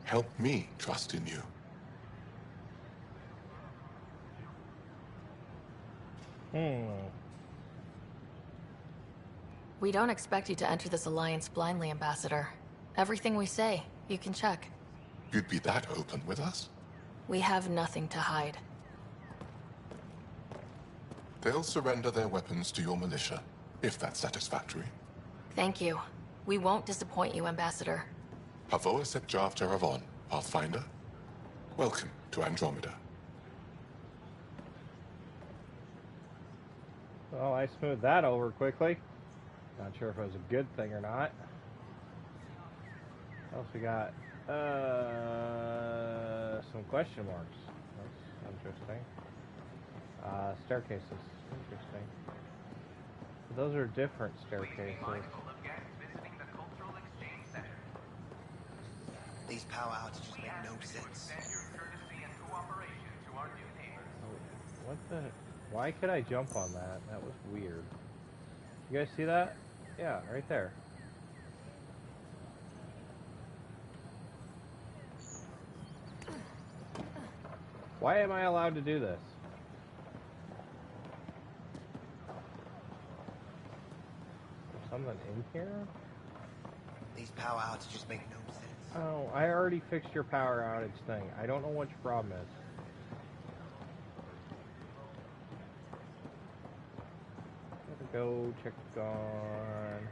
help me trust in you. We don't expect you to enter this alliance blindly, Ambassador. Everything we say, you can check. You'd be that open with us? We have nothing to hide. They'll surrender their weapons to your militia, if that's satisfactory. Thank you. We won't disappoint you, Ambassador. Havoa set Jav Teravon, Pathfinder. Welcome to Andromeda. Well, I smoothed that over quickly. Not sure if it was a good thing or not. What else we got? Some question marks. That's interesting. Staircases. Interesting. Those are different staircases. These power outages make no sense. What the? Why could I jump on that? That was weird. You guys see that? Yeah, right there. Why am I allowed to do this? Is there something in here? These power outages make no sense. Oh, I already fixed your power outage thing. I don't know what your problem is. Gotta go check on...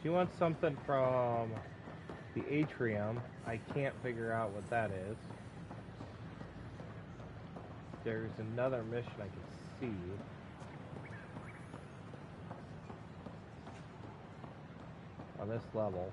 She wants something from the atrium. I can't figure out what that is. There's another mission I can see. On this level.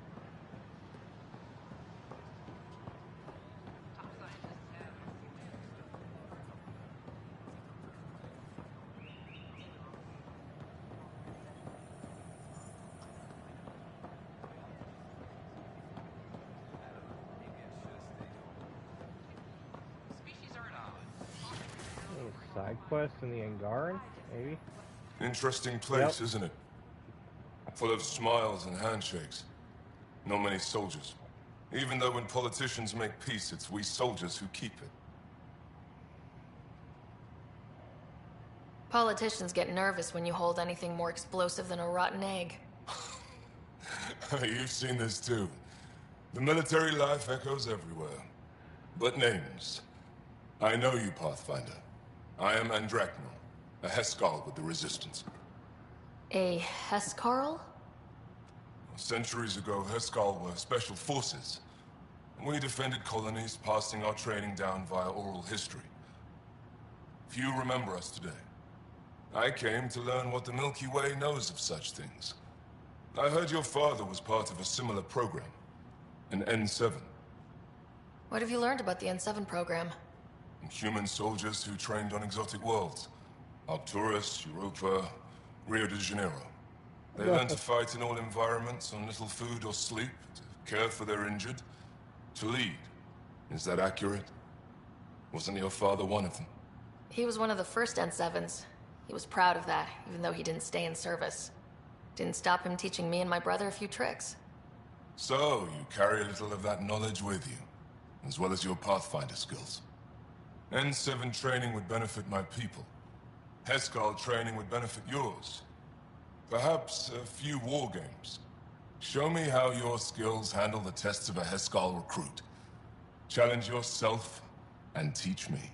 Side quest in the Angaran, maybe? Interesting place, isn't it? Full of smiles and handshakes. Not many soldiers. Even though when politicians make peace, it's we soldiers who keep it. Politicians get nervous when you hold anything more explosive than a rotten egg. You've seen this too. The military life echoes everywhere. But names. I know you, Pathfinder. I am Andromeda, a Heskal with the Resistance. A Hescarl? Centuries ago, Heskal were special forces. We defended colonies, passing our training down via oral history. Few remember us today. I came to learn what the Milky Way knows of such things. I heard your father was part of a similar program, an N7. What have you learned about the N7 program? Human soldiers who trained on exotic worlds. Arcturus, Europa, Rio de Janeiro. They learned to fight in all environments on little food or sleep, to care for their injured, to lead. Is that accurate? Wasn't your father one of them? He was one of the first N7s. He was proud of that, even though he didn't stay in service. Didn't stop him teaching me and my brother a few tricks. So, you carry a little of that knowledge with you, as well as your Pathfinder skills. N7 training would benefit my people. Heskal training would benefit yours. Perhaps a few war games. Show me how your skills handle the tests of a Heskal recruit. Challenge yourself and teach me.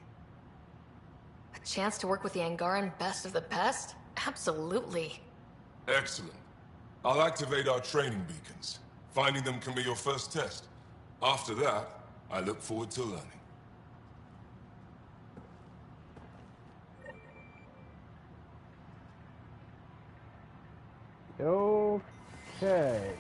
A chance to work with the Angaran best of the best? Absolutely. Excellent. I'll activate our training beacons. Finding them can be your first test. After that, I look forward to learning. Okay.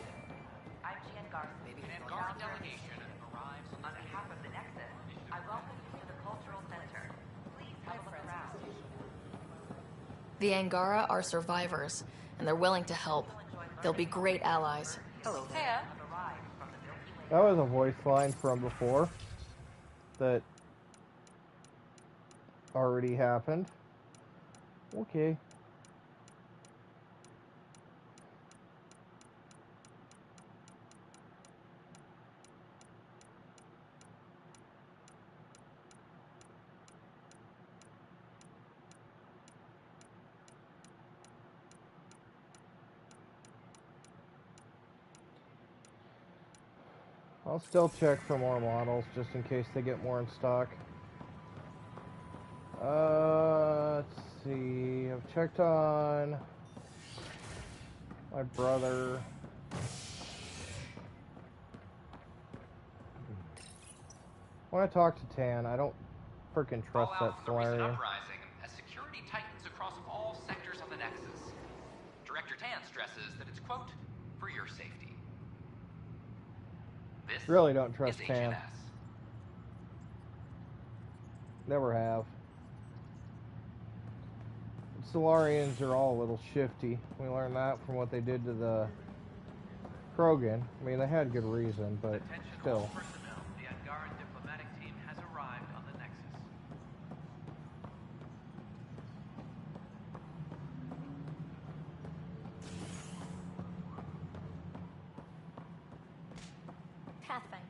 I'm Giangar. An Angara delegation arrives on behalf of the Nexus. I welcome you to the Cultural Center. Please have a look around. The Angara are survivors, and they're willing to help. They'll be great allies. Hello there. That was a voice line from before that already happened. Okay. I'll still check for more models, just in case they get more in stock. Let's see. I've checked on my brother. When I talk to Tan, I don't freaking trust that Solarian. Uprising as security tightens across all sectors of the Nexus. Director Tan stresses that it's, quote, for your safety. This Really don't trust is Tan. HNS. Never have. Solarians are all a little shifty. We learned that from what they did to the Krogan. I mean, they had good reason, but still. The Angaran diplomatic team has arrived on the Nexus. Pathfinder.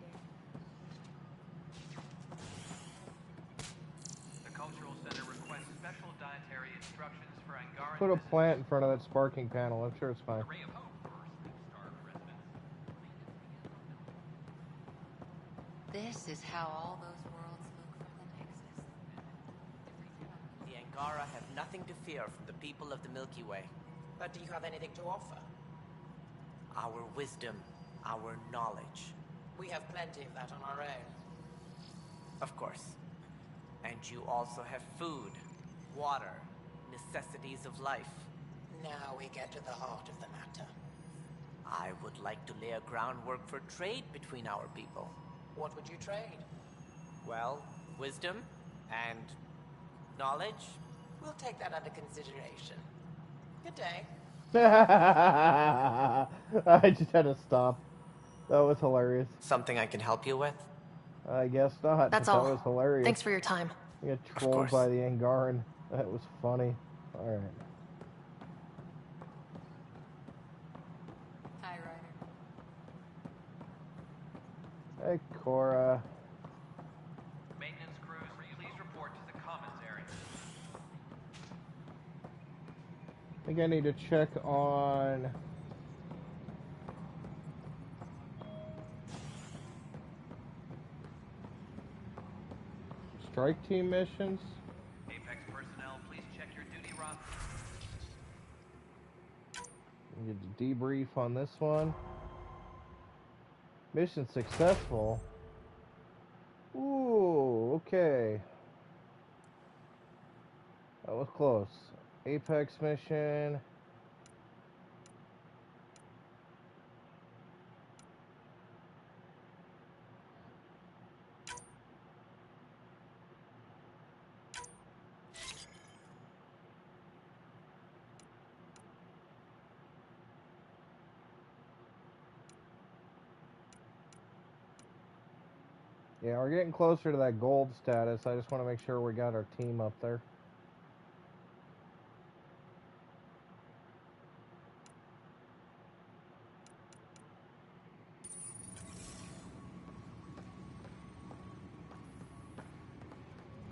The Cultural Center requests special dietary instructions for Angaran. Put a plant in front of that sparking panel. I'm sure it's fine. Ray of Hope This is how all those worlds look from the Nexus. The Angara have nothing to fear from the people of the Milky Way. But do you have anything to offer? Our wisdom, our knowledge. We have plenty of that on our own. Of course. And you also have food, water, necessities of life. Now we get to the heart of the matter. I would like to lay a groundwork for trade between our people. What would you trade? Well, wisdom and knowledge. We'll take that under consideration. Good day. I just had to stop. That was hilarious. Something I can help you with? I guess not. That's that all. was hilarious. Thanks for your time. I got trolled by the Angaran. That was funny. Alright. Hi, Ryder. Hey, Cora. Maintenance crews, please report to the commons area. I think I need to check on... strike team missions. Apex personnel, please check your duty roster. Get the debrief on this one. Mission successful. Ooh, okay. That was close. Apex mission. Yeah, we're getting closer to that gold status. I just want to make sure we got our team up there.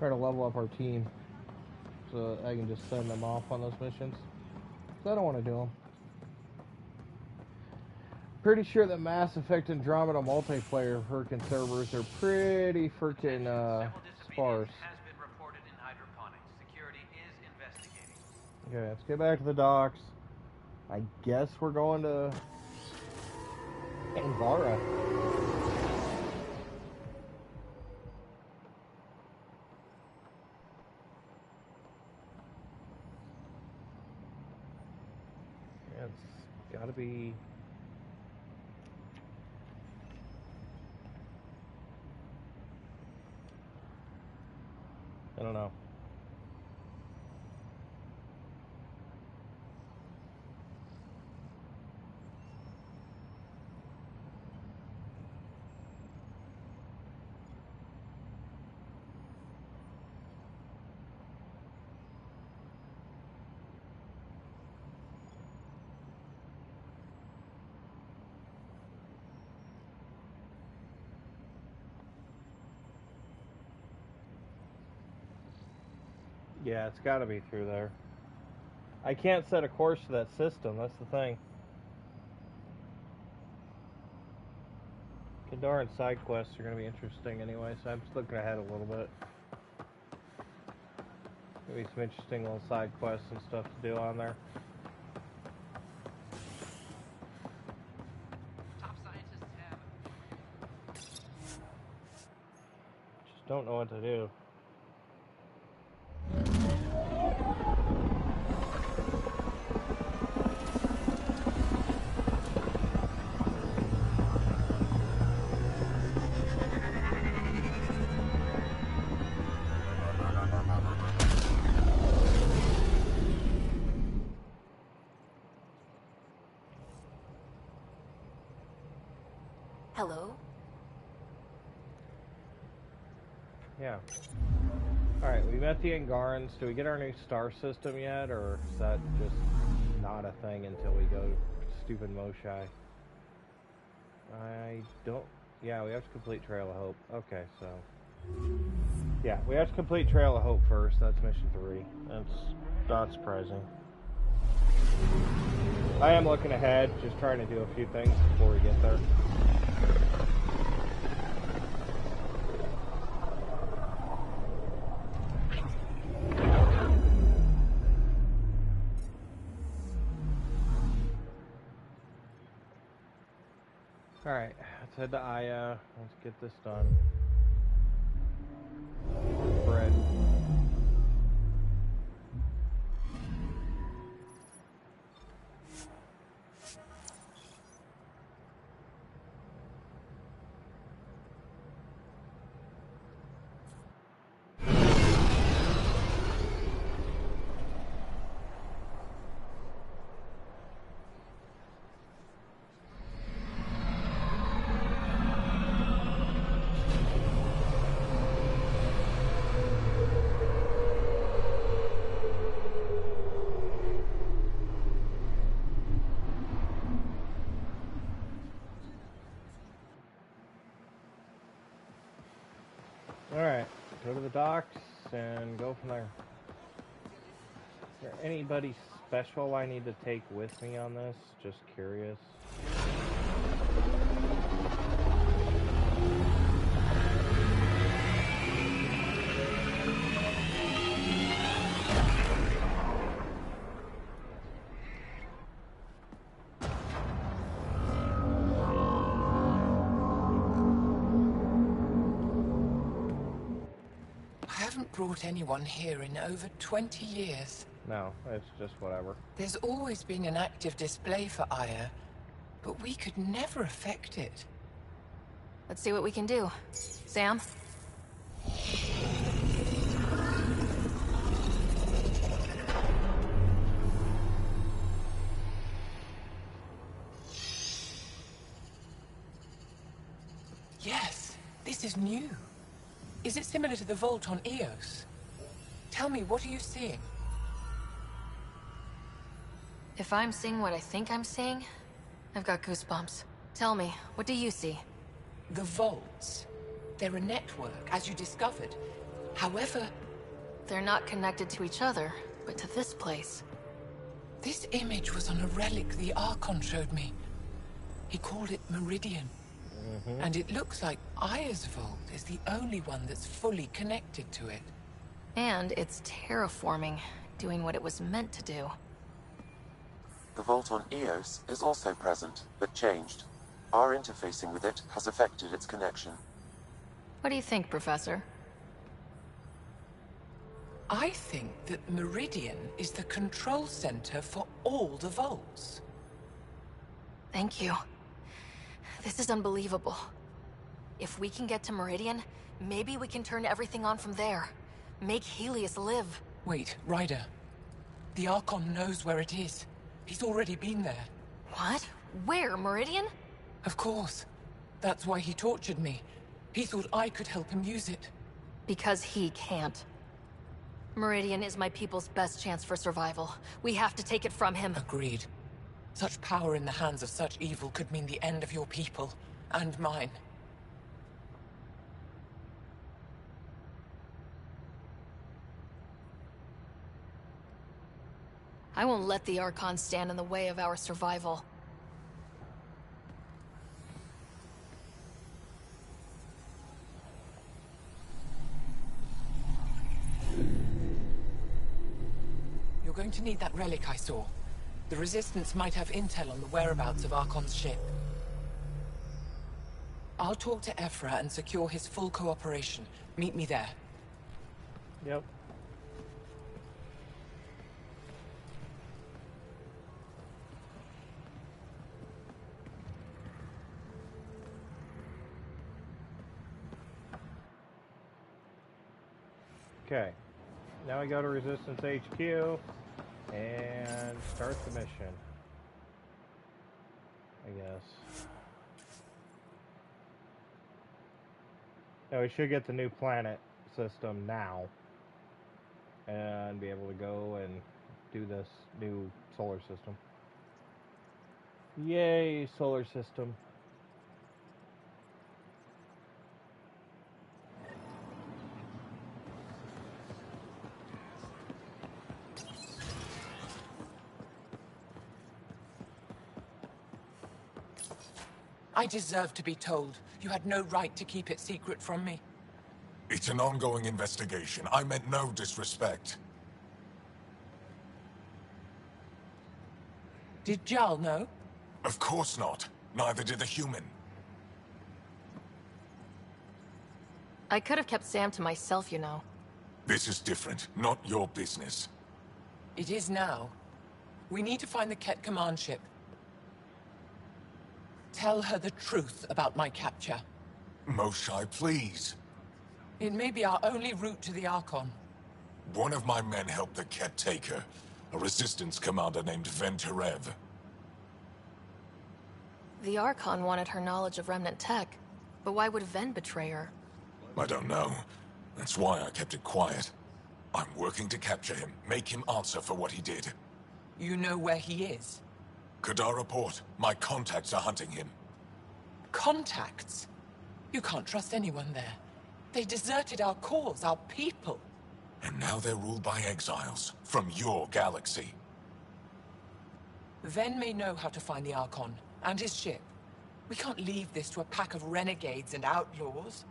Try to level up our team so I can just send them off on those missions. So I don't want to do them. Pretty sure that Mass Effect Andromeda multiplayer Hurricane servers are pretty freaking sparse. Has been reported in hydroponics. Security is investigating. Okay, let's get back to the docks. I guess we're going to Angara. Yeah, it's gotta be... I don't know. Yeah, it's got to be through there. I can't set a course to that system, that's the thing. Kadar and side quests are going to be interesting anyway, so I'm just looking ahead a little bit. Maybe some interesting little side quests and stuff to do on there. Top scientists have... Just don't know what to do. Hello? Yeah. Alright, we met the Angarans. Do we get our new star system yet, or is that just not a thing until we go stupid Moshai? I don't... Yeah, we have to complete Trail of Hope. Okay, so... Yeah, we have to complete Trail of Hope first. That's mission 3. That's not surprising. I am looking ahead, just trying to do a few things before we get there. Alright, let's head to Aya. Let's get this done. Bread. Alright, go to the docks and go from there. Is there anybody special I need to take with me on this? Just curious. Brought anyone here in over 20 years. No, it's just whatever. There's always been an active display for Aya, but we could never affect it. Let's see what we can do. Sam? Yes, this is new. Is it similar to the vault on Eos? Tell me, what are you seeing? If I'm seeing what I think I'm seeing, I've got goosebumps. Tell me, what do you see? The vaults. They're a network, as you discovered. However... They're not connected to each other, but to this place. This image was on a relic the Archon showed me. He called it Meridian. And it looks like Aya's vault is the only one that's fully connected to it. And it's terraforming, doing what it was meant to do. The vault on Eos is also present, but changed. Our interfacing with it has affected its connection. What do you think, Professor? I think that Meridian is the control center for all the vaults. Thank you. This is unbelievable. If we can get to Meridian, maybe we can turn everything on from there. Make Helios live. Wait, Ryder. The Archon knows where it is. He's already been there. What? Where? Meridian? Of course. That's why he tortured me. He thought I could help him use it. Because he can't. Meridian is my people's best chance for survival. We have to take it from him. Agreed. Such power in the hands of such evil could mean the end of your people, and mine. I won't let the Archon stand in the way of our survival. You're going to need that relic I saw. The Resistance might have intel on the whereabouts of Archon's ship. I'll talk to Ephra and secure his full cooperation. Meet me there. Yep. Okay. Now we go to Resistance HQ. And start the mission, I guess. Now we should get the new planet system now. And be able to go and do this new solar system. Yay, solar system. I deserve to be told. You had no right to keep it secret from me. It's an ongoing investigation. I meant no disrespect. Did Jarl know? Of course not. Neither did the human. I could have kept Sam to myself, you know. This is different. Not your business. It is now. We need to find the Ket command ship. Tell her the truth about my capture. Moshai, please. It may be our only route to the Archon. One of my men helped the Ket take her. A resistance commander named Venturev. The Archon wanted her knowledge of Remnant tech, but why would Ven betray her? I don't know. That's why I kept it quiet. I'm working to capture him, make him answer for what he did. You know where he is? Kadara Port. My contacts are hunting him. Contacts? You can't trust anyone there. They deserted our cause, our people. And now they're ruled by exiles from your galaxy. Ven may know how to find the Archon and his ship. We can't leave this to a pack of renegades and outlaws.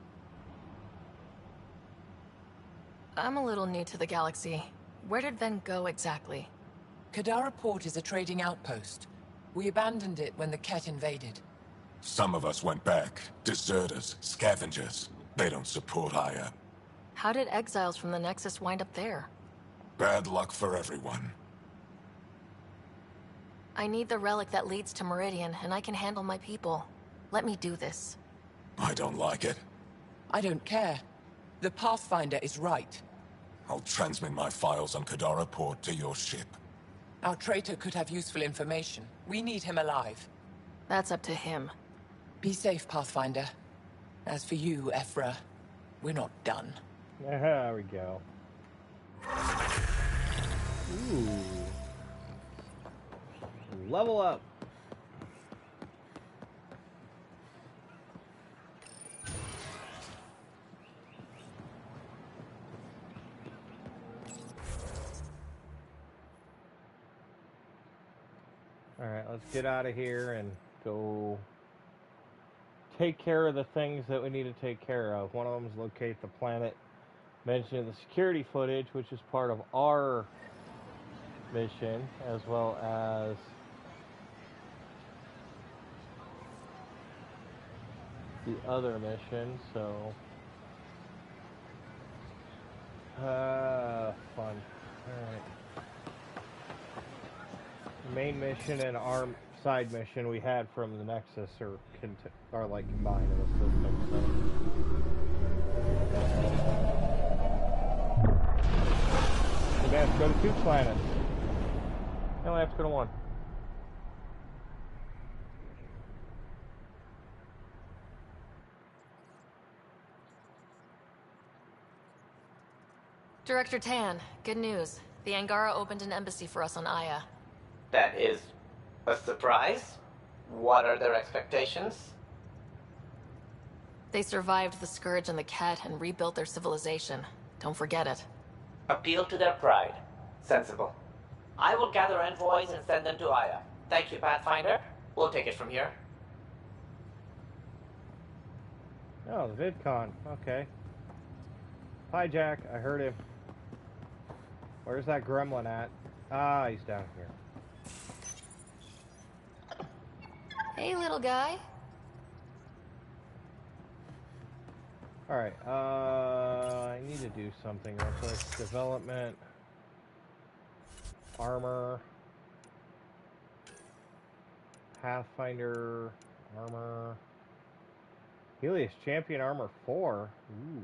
I'm a little new to the galaxy. Where did Ven go exactly? Kadara Port is a trading outpost. We abandoned it when the Ket invaded. Some of us went back. Deserters, scavengers. They don't support Aya. How did exiles from the Nexus wind up there? Bad luck for everyone. I need the relic that leads to Meridian, and I can handle my people. Let me do this. I don't like it. I don't care. The Pathfinder is right. I'll transmit my files on Kadara Port to your ship. Our traitor could have useful information. We need him alive. That's up to him. Be safe, Pathfinder. As for you, Ephra, we're not done. There we go. Ooh. Level up. Alright, let's get out of here and go take care of the things that we need to take care of. One of them is locate the planet mentioned in the security footage, which is part of our mission, as well as the other mission, so fun. Alright. Main mission and our side mission we had from the Nexus are like combined in the system. So we have to go to 2 planets. Now we have to go to 1. Director Tan, good news. The Angara opened an embassy for us on Aya. That is a surprise. What are their expectations? They survived the Scourge and the Ket and rebuilt their civilization. Don't forget it. Appeal to their pride. Sensible. I will gather envoys and send them to Aya. Thank you, Pathfinder. We'll take it from here. Oh, the VidCon. Okay. Hi, Jack. I heard him. Where's that gremlin at? Ah, he's down here. Hey, little guy. Alright, I need to do something real quick. Development. Armor. Pathfinder. Armor. Helios Champion Armor 4. Ooh.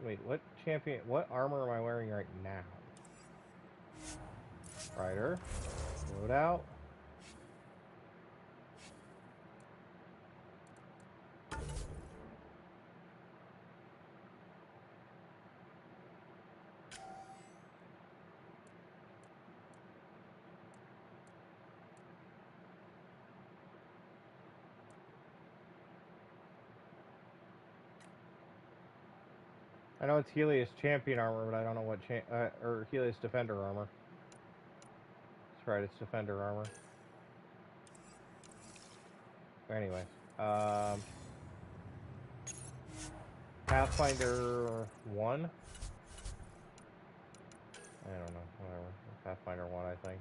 Wait, what armor am I wearing right now? Rider. Loadout. I know it's Helios Champion Armor, but I don't know what or Helios Defender Armor. That's right, it's Defender Armor. Anyway, Pathfinder 1? I don't know, whatever. Pathfinder 1, I think.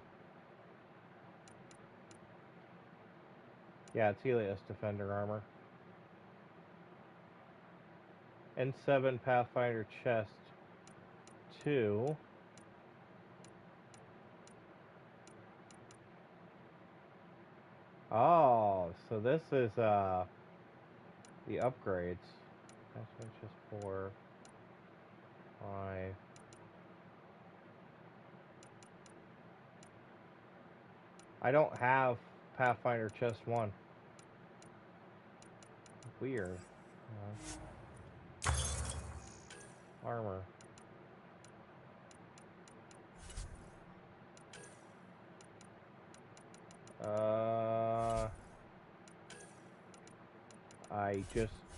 Yeah, it's Helios Defender Armor. N7 Pathfinder chest 2. Oh, so this is the upgrades. That's just 4, 5. I don't have Pathfinder chest 1. Weird. Armor.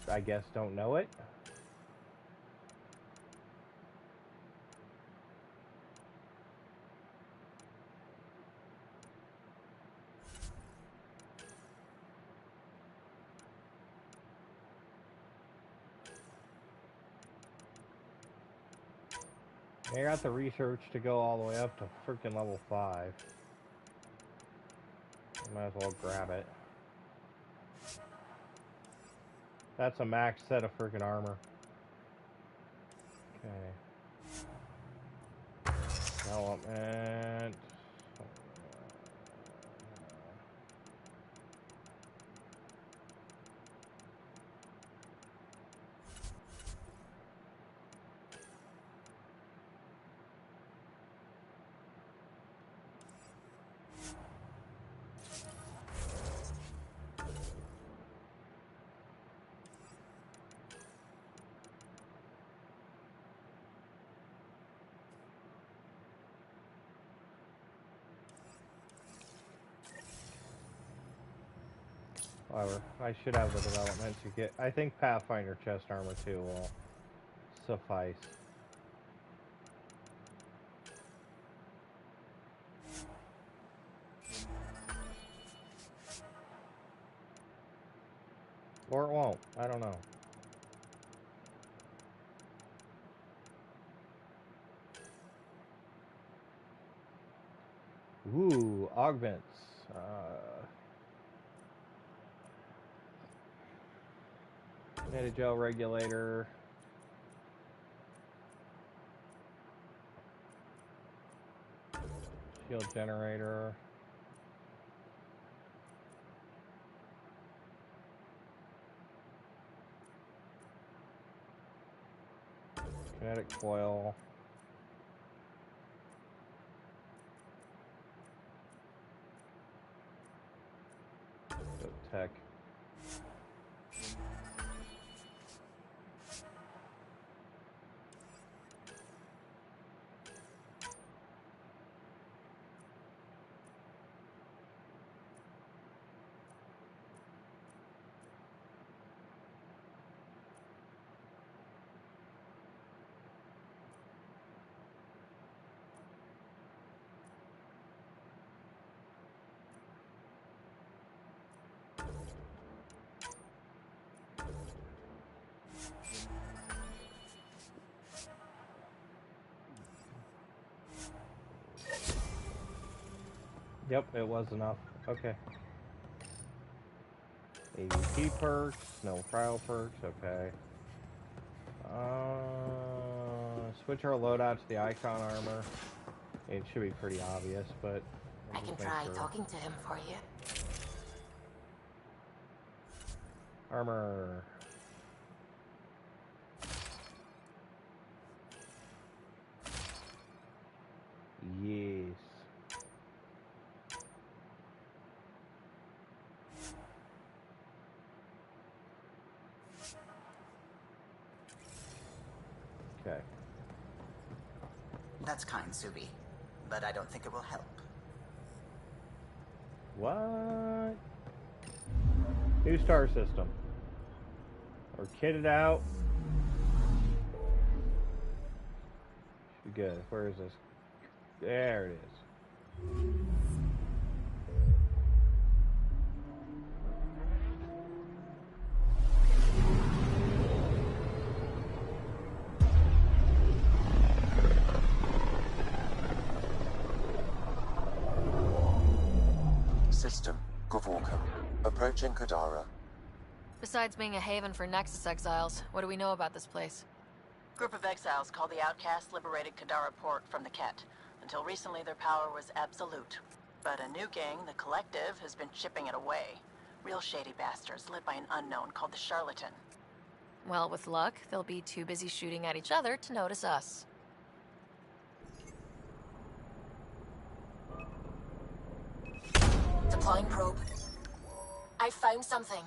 I guess don't know it. I got the research to go all the way up to freaking level 5. Might as well grab it. That's a max set of freaking armor. Okay. Development. However, I should have the development to get... I think Pathfinder chest armor 2 will suffice. Or it won't. I don't know. Ooh, augments. Meta-gel regulator. Shield generator. Kinetic coil. Tech. Yep, it was enough. Okay. AVP perks, no trial perks, okay. Switch our loadout to the icon armor. It should be pretty obvious, but... I can try talking to him for you. Armor. Yes. Okay. That's kind, Subi, but I don't think it will help. What? New star system. We're kitted out. Should be good. Where is this? There it is. System, Gavorka. Approaching Kadara. Besides being a haven for Nexus exiles, what do we know about this place? Group of exiles called the Outcasts liberated Kadara Port from the Ket. Until recently, their power was absolute. But a new gang, the Collective, has been chipping it away. Real shady bastards led by an unknown called the Charlatan. Well, with luck, they'll be too busy shooting at each other to notice us. Deploying probe. I found something.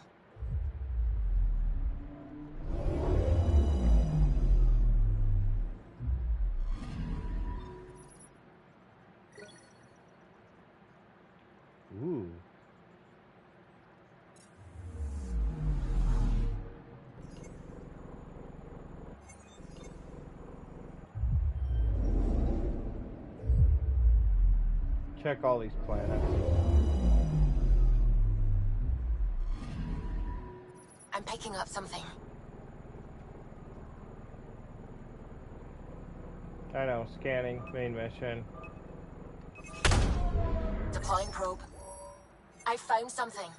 Ooh. Check all these planets. I'm picking up something. I know, scanning, main mission. Deploying probe. I found something.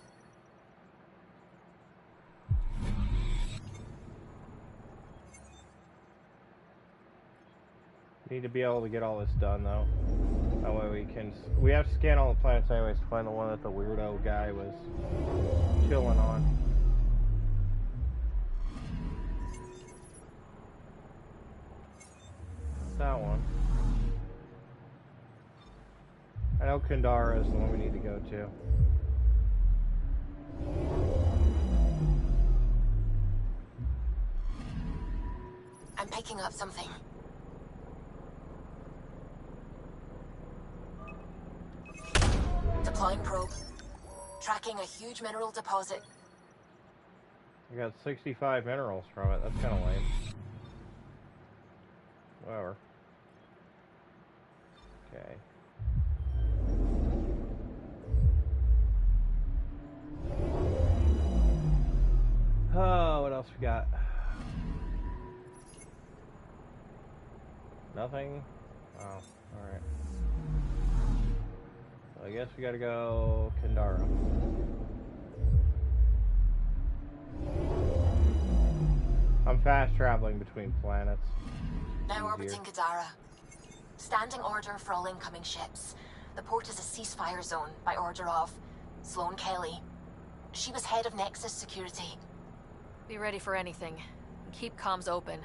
Need to be able to get all this done though. That way we have to scan all the planets anyways to find the one that the weirdo guy was chilling on. That one. I know Kandara is the one we need to go to. I'm picking up something. Deploying probe. Tracking a huge mineral deposit. I got 65 minerals from it. That's kind of lame. Whatever. Okay. Oh, what else we got? Nothing? Oh, alright. So I guess we gotta go Kandara. I'm fast traveling between planets. Now orbiting Kadara. Standing order for all incoming ships. The port is a ceasefire zone by order of Sloane Kelly. She was head of Nexus security. Be ready for anything. And keep comms open.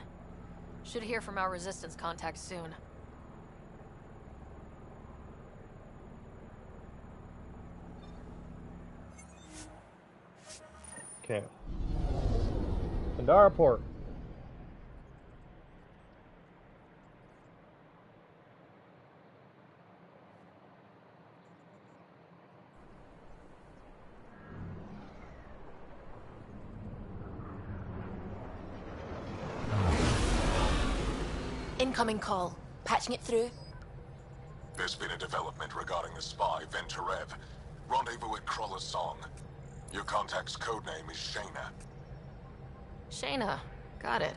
Should hear from our resistance contacts soon. Okay. Kandara Port. Incoming call. Patching it through. There's been a development regarding the spy, Venturev. Rendezvous at Crawler's Song. Your contact's codename is Shayna. Shayna. Got it.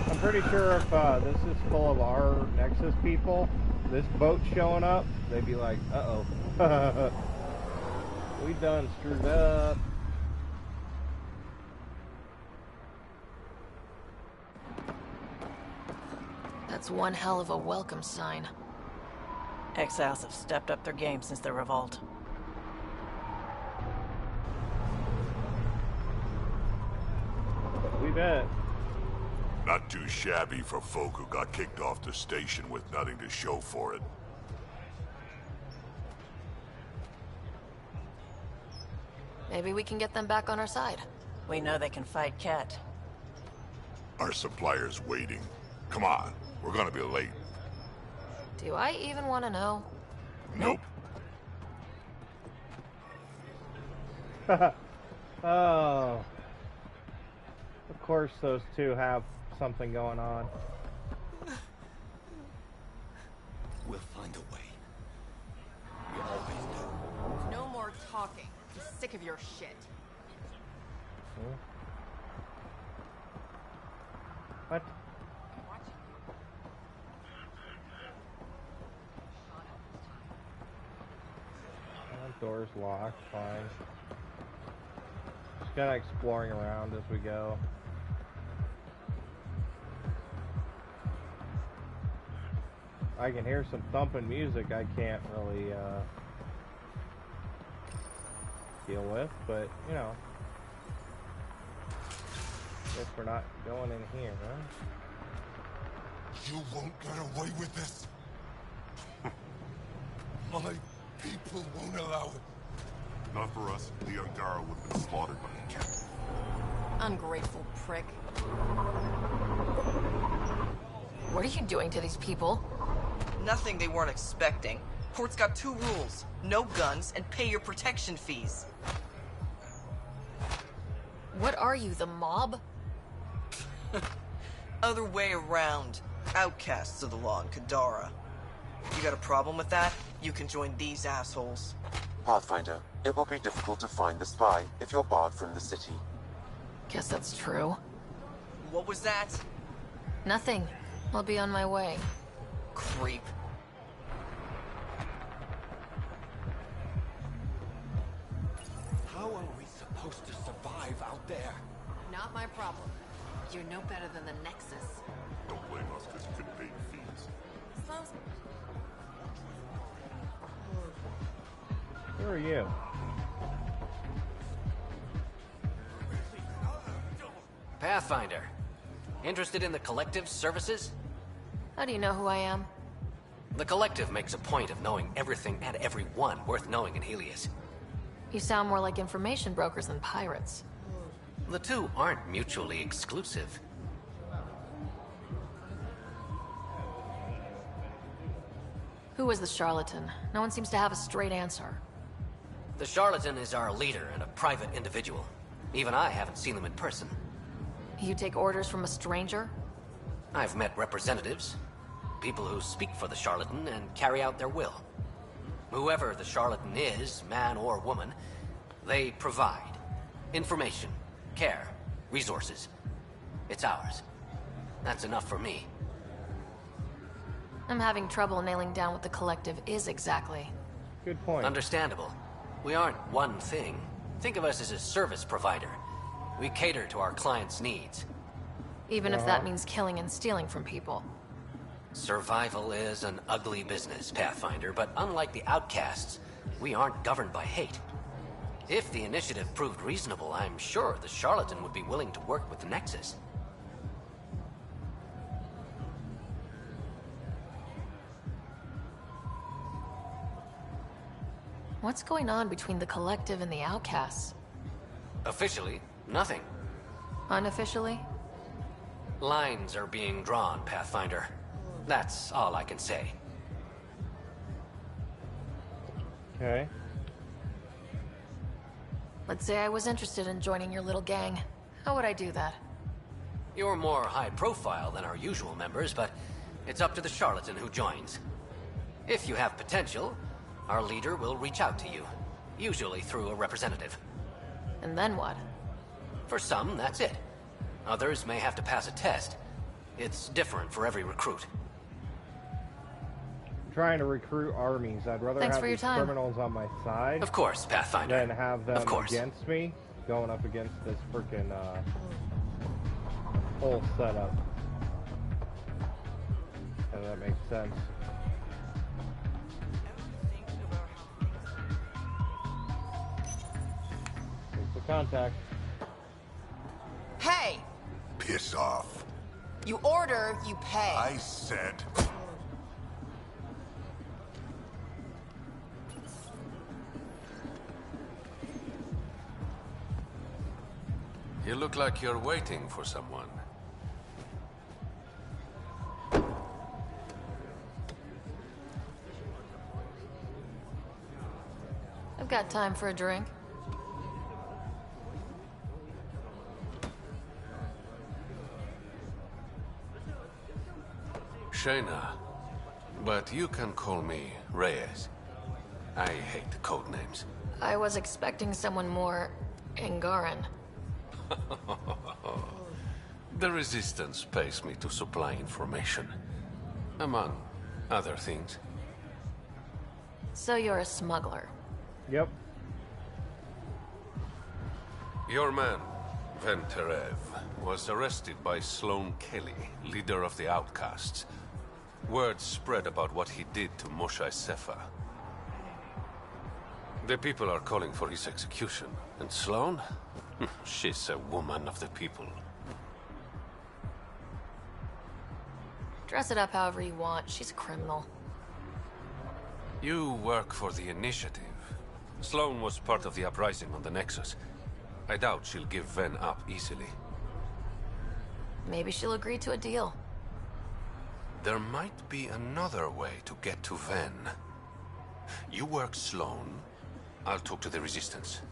I'm pretty sure if this is full of our Nexus people, this boat showing up, they'd be like, uh-oh. We done screwed up. That's one hell of a welcome sign. Exiles have stepped up their game since the revolt. We bet. Not too shabby for folk who got kicked off the station with nothing to show for it. Maybe we can get them back on our side. We know they can fight Ket. Our supplier's waiting. Come on, we're gonna be late. Do I even want to know? Nope. Oh. Of course those two have something going on. We'll find a way. We always do. No more talking. I'm sick of your shit. What? Door's locked, fine. Just kinda exploring around as we go. I can hear some thumping music I can't really deal with, but you know. Guess we're not going in here, huh? You won't get away with this. My people won't allow it. Not for us. The Angara would have been slaughtered by the cat. Ungrateful prick. What are you doing to these people? Nothing they weren't expecting. Port's got 2 rules. No guns, and pay your protection fees. What are you, the mob? Other way around. Outcasts of the law in Kadara. You got a problem with that? You can join these assholes. Pathfinder, it will be difficult to find the spy if you're barred from the city. Guess that's true. What was that? Nothing. I'll be on my way. Creep. How are we supposed to survive out there? Not my problem. You're no better than the Nexus. Don't blame us because you couldn't pay your fees. Who are you? Pathfinder. Interested in the Collective's services? How do you know who I am? The Collective makes a point of knowing everything and everyone worth knowing in Helios. You sound more like information brokers than pirates. The two aren't mutually exclusive. Who is the charlatan? No one seems to have a straight answer. The charlatan is our leader and a private individual. Even I haven't seen them in person. You take orders from a stranger? I've met representatives, people who speak for the charlatan and carry out their will. Whoever the charlatan is, man or woman, they provide information, care, resources. It's ours. That's enough for me. I'm having trouble nailing down what the Collective is exactly. Good point. Understandable. We aren't one thing. Think of us as a service provider. We cater to our clients' needs. Even if that means killing and stealing from people. Survival is an ugly business, Pathfinder, but unlike the outcasts, we aren't governed by hate. If the initiative proved reasonable, I'm sure the charlatan would be willing to work with the Nexus. What's going on between the Collective and the outcasts? Officially, nothing. Unofficially? Lines are being drawn, Pathfinder. That's all I can say. Okay. Let's say I was interested in joining your little gang. How would I do that? You're more high profile than our usual members, but it's up to the charlatan who joins. If you have potential, our leader will reach out to you, usually through a representative. And then what? For some, that's it. Others may have to pass a test. It's different for every recruit. Trying to recruit armies. I'd rather Thanks have for your these time. criminals on my side. Of course, Pathfinder. Than have them Of course. against me, going up against this freaking whole setup. And that makes sense. Here's the contact. Hey! Piss off. You order, you pay. I said... You look like you're waiting for someone. I've got time for a drink. Shayna, but you can call me Reyes. I hate the code names. I was expecting someone more Angaran. The Resistance pays me to supply information, among other things. So you're a smuggler? Yep. Your man, Ven Terev, was arrested by Sloane Kelly, leader of the Outcasts. Word spread about what he did to Moshae Sefa. The people are calling for his execution. And Sloane? She's a woman of the people. Dress it up however you want. She's a criminal. You work for the Initiative. Sloane was part of the uprising on the Nexus. I doubt she'll give Ven up easily. Maybe she'll agree to a deal. There might be another way to get to Ven. You work Sloane. I'll talk to the Resistance.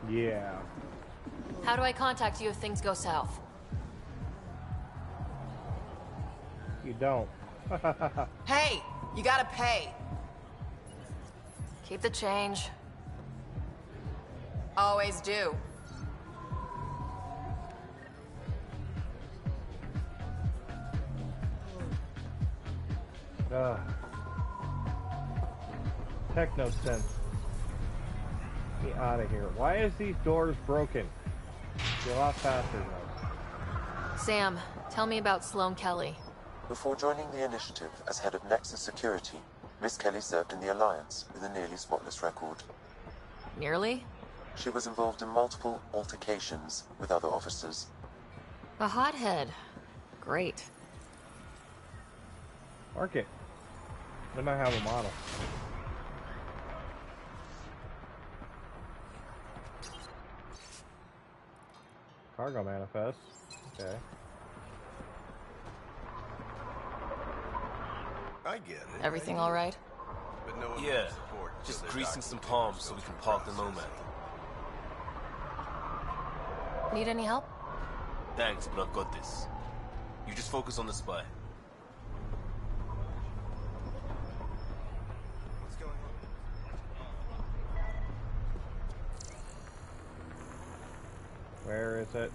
Yeah. How do I contact you if things go south? You don't. Hey! You gotta pay! Keep the change. Always do. Techno sense. Get out of here. Why is these doors broken? You're a lot faster though. Sam, tell me about Sloane Kelly. Before joining the Initiative as head of Nexus Security, Miss Kelly served in the Alliance with a nearly spotless record. Nearly? She was involved in multiple altercations with other officers. A hothead. Great. Mark it. They might have a model. Cargo manifest. Okay. I get it. Everything all right? But no one yeah, support just greasing some palms so we can park the Nomad. Need any help? Thanks, but I've got this. You just focus on the spy. What's going on? Where is it?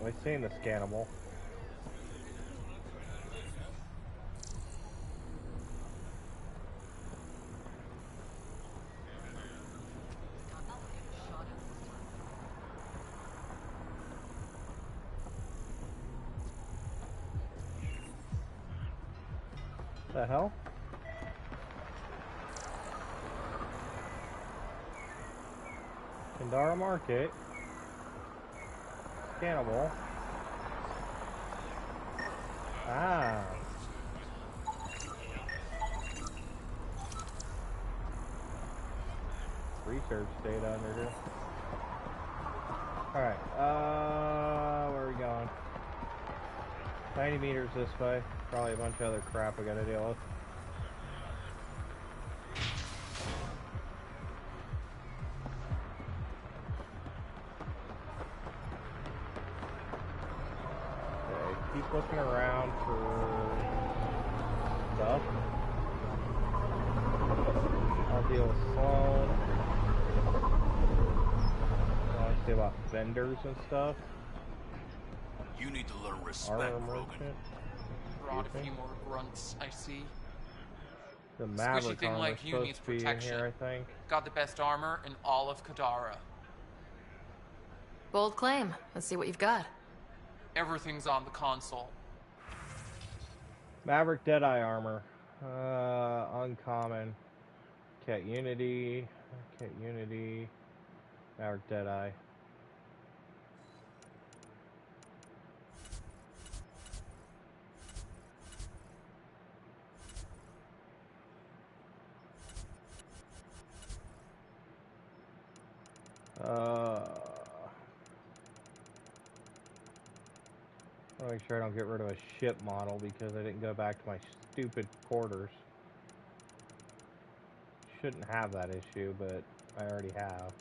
I've seen the scannable. The hell? Kandara Market. Scannable. Ah. Research data under here. Alright, where are we going? 90 meters this way. Probably a bunch of other crap I gotta deal with. Okay, keep looking around for stuff. I'll deal with Sloane. I want to see about vendors and stuff. You need to learn respect, Armor Rogan. merchant. Brought a few more grunts, I see. The Squishy Maverick thing armor like you supposed needs to be in protection. here, I think. Got the best armor in all of Kadara. Bold claim. Let's see what you've got. Everything's on the console. Maverick Deadeye armor. Uncommon. Cat Unity. Maverick Deadeye. I'll make sure I don't get rid of a ship model because I didn't go back to my stupid quarters. Shouldn't have that issue, but I already have.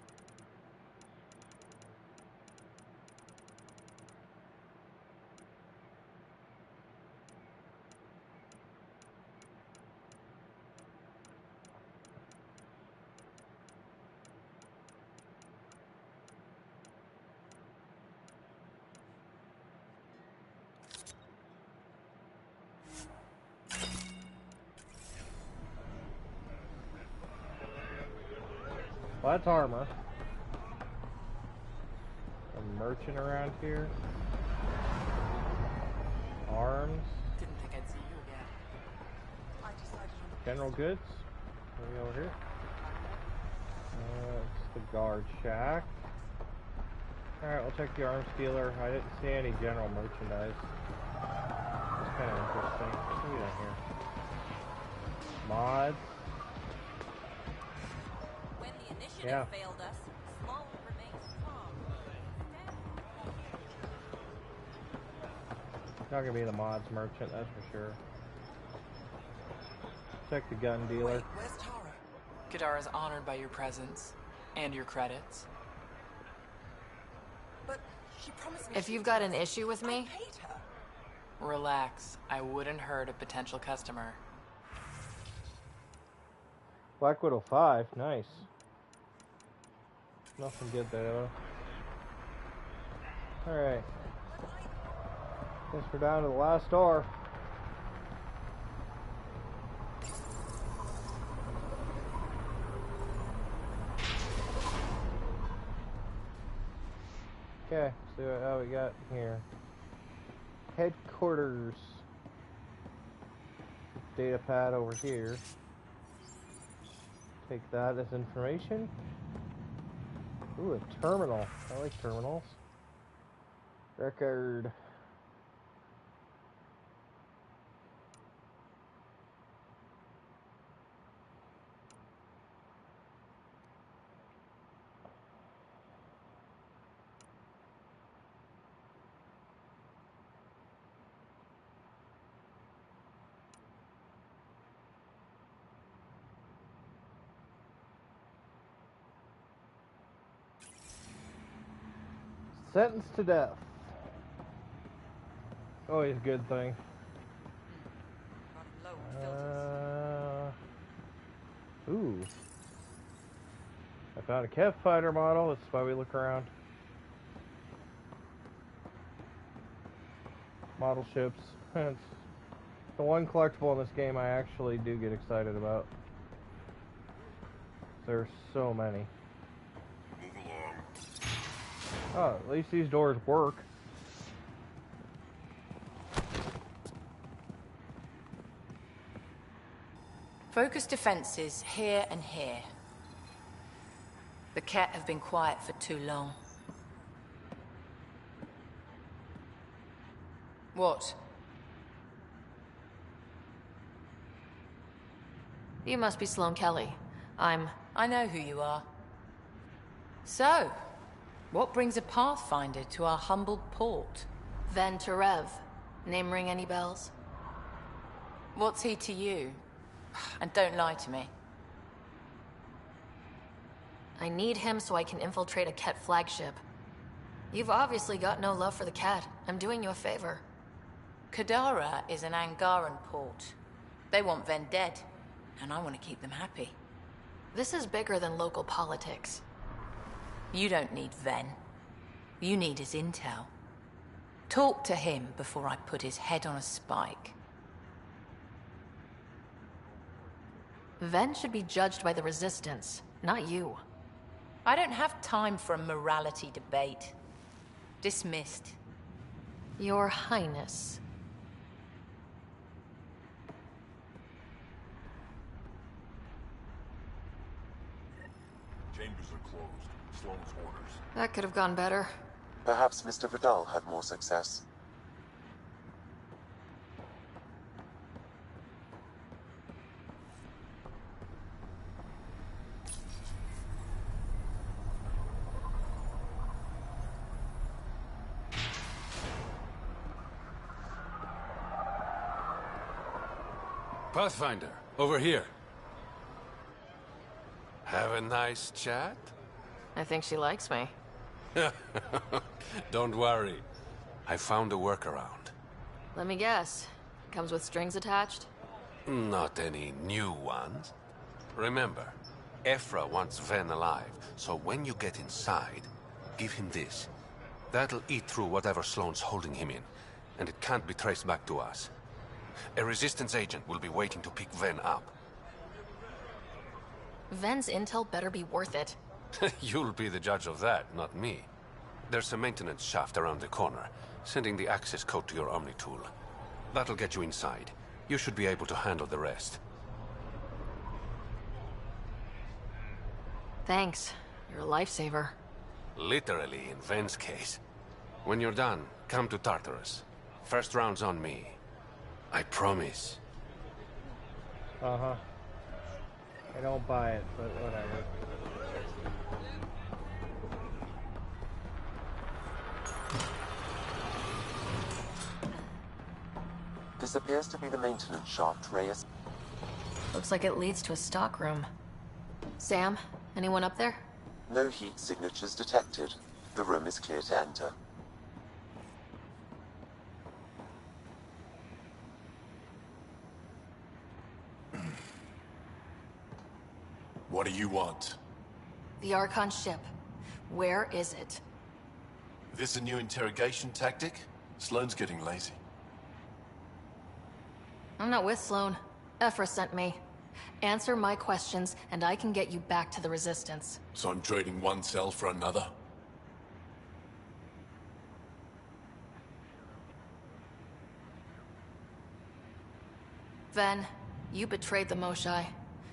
Well, that's armor. A merchant around here. Arms. Didn't think I'd see you again. General goods. Maybe over here. It's the guard shack. Alright, we'll check the arms dealer. I didn't see any general merchandise. It's kind of interesting. What do we got here? Mods. When the initiative Yeah. failed us, Sloan remains calm. Not gonna be the mods merchant, that's for sure. Check the gun dealer. Where's Tara? Kadara's honored by your presence and your credits. But she promised me. If you've got an issue with me, paid her. Relax. I wouldn't hurt a potential customer. Black Widow 5, nice. Nothing good there though. Alright. Guess we're down to the last door. Okay, see what we got here. Headquarters. Data pad over here. Take that as information. Ooh, a terminal. I like terminals. Record. Sentenced to death. Always a good thing. Ooh. I found a Kev fighter model. That's why we look around. Model ships. It's the one collectible in this game I actually do get excited about. There's so many. Oh, at least these doors work. Focus defenses here and here. The cat have been quiet for too long. What? you must be Sloan Kelly. I know who you are. So, what brings a Pathfinder to our humble port? Ven Terev. Name ring any bells? What's he to you? And don't lie to me. I need him so I can infiltrate a Ket flagship. You've obviously got no love for the Ket. I'm doing you a favor. Kadara is an Angaran port. They want Ven dead, and I want to keep them happy. This is bigger than local politics. You don't need Ven. You need his intel. Talk to him before I put his head on a spike. Ven should be judged by the Resistance, not you. I don't have time for a morality debate. Dismissed. Your Highness. Chambers are closed. Sloan's orders. That could have gone better. Perhaps Mr. Vidal had more success. Pathfinder, over here. Have a nice chat? I think she likes me. Don't worry. I found a workaround. Let me guess. Comes with strings attached? Not any new ones. Remember, Ephra wants Ven alive, so when you get inside, give him this. That'll eat through whatever Sloan's holding him in, and it can't be traced back to us. A Resistance agent will be waiting to pick Ven up. Ven's intel better be worth it. You'll be the judge of that, not me. There's a maintenance shaft around the corner, sending the access code to your Omni tool. That'll get you inside. You should be able to handle the rest. Thanks. You're a lifesaver. Literally, in Ven's case. When you're done, come to Tartarus. First round's on me. I promise. Uh-huh. I don't buy it, but whatever. This appears to be the maintenance shaft, Reyes. Looks like it leads to a stockroom. Sam, anyone up there? No heat signatures detected. The room is clear to enter. What do you want? The Archon ship. Where is it? This a new interrogation tactic? Sloane's getting lazy. I'm not with Sloane. Ephra sent me. Answer my questions, and I can get you back to the Resistance. So I'm trading one cell for another? Ven, you betrayed the Moshae.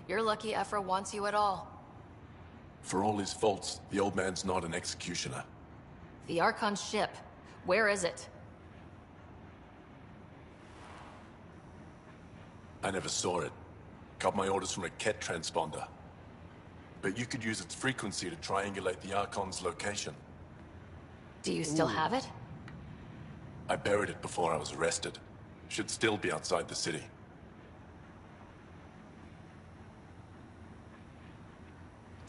You're lucky Ephra wants you at all. For all his faults, the old man's not an executioner. The Archon ship. Where is it? I never saw it. Got my orders from a Ket transponder. But you could use its frequency to triangulate the Archon's location. Do you still have it? I buried it before I was arrested. Should still be outside the city.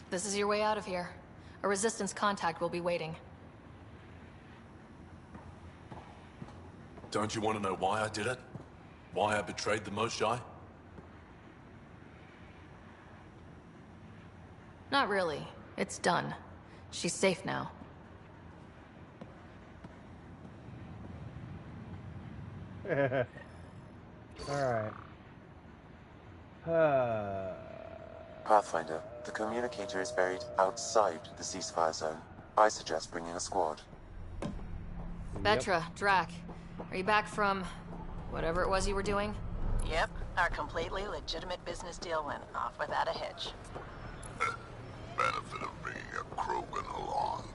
This is your way out of here. A Resistance contact will be waiting. Don't you want to know why I did it? Why I betrayed the Moshae? Not really. It's done. She's safe now. Alright. Pathfinder, the communicator is buried outside the ceasefire zone. I suggest bringing a squad. Vetra, Drac, are you back from whatever it was you were doing? Yep, our completely legitimate business deal went off without a hitch. Benefit of bringing a Krogan along.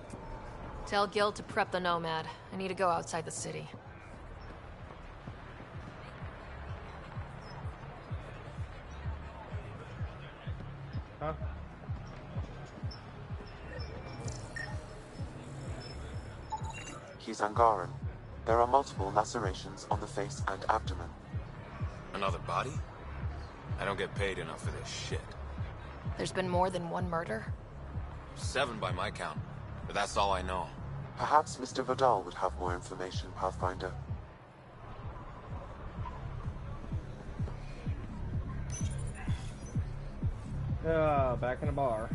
Tell Gil to prep the Nomad. I need to go outside the city. Huh? He's Angaran. There are multiple lacerations on the face and abdomen. Another body? I don't get paid enough for this shit. There's been more than one murder? 7 by my count, but that's all I know. Perhaps Mr. Vidal would have more information, Pathfinder. Back in a bar.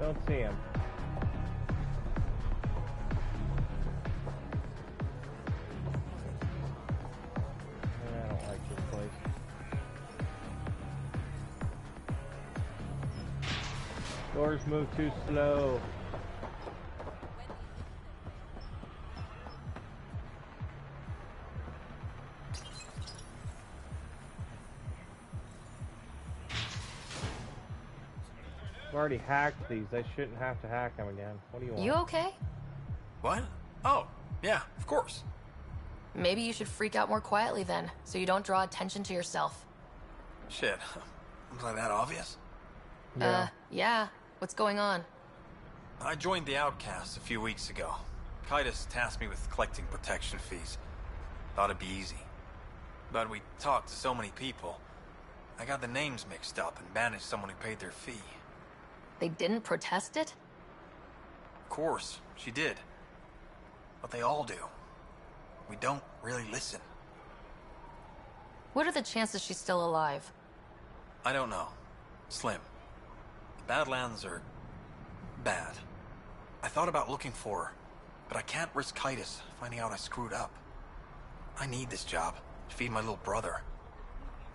Don't see him. I don't like this place. Doors move too slow. I've already hacked these. I shouldn't have to hack them again. What do you want? You okay? What? Oh, yeah, of course. Maybe you should freak out more quietly then, so you don't draw attention to yourself. Shit. Was I that obvious? Yeah. What's going on? I joined the Outcasts a few weeks ago. Kaitis tasked me with collecting protection fees. Thought it'd be easy. But we talked to so many people. I got the names mixed up and banished someone who paid their fee. They didn't protest it? Of course, she did. But they all do. We don't really listen. What are the chances she's still alive? I don't know. Slim. The Badlands are bad. I thought about looking for her, but I can't risk Titus finding out I screwed up. I need this job to feed my little brother.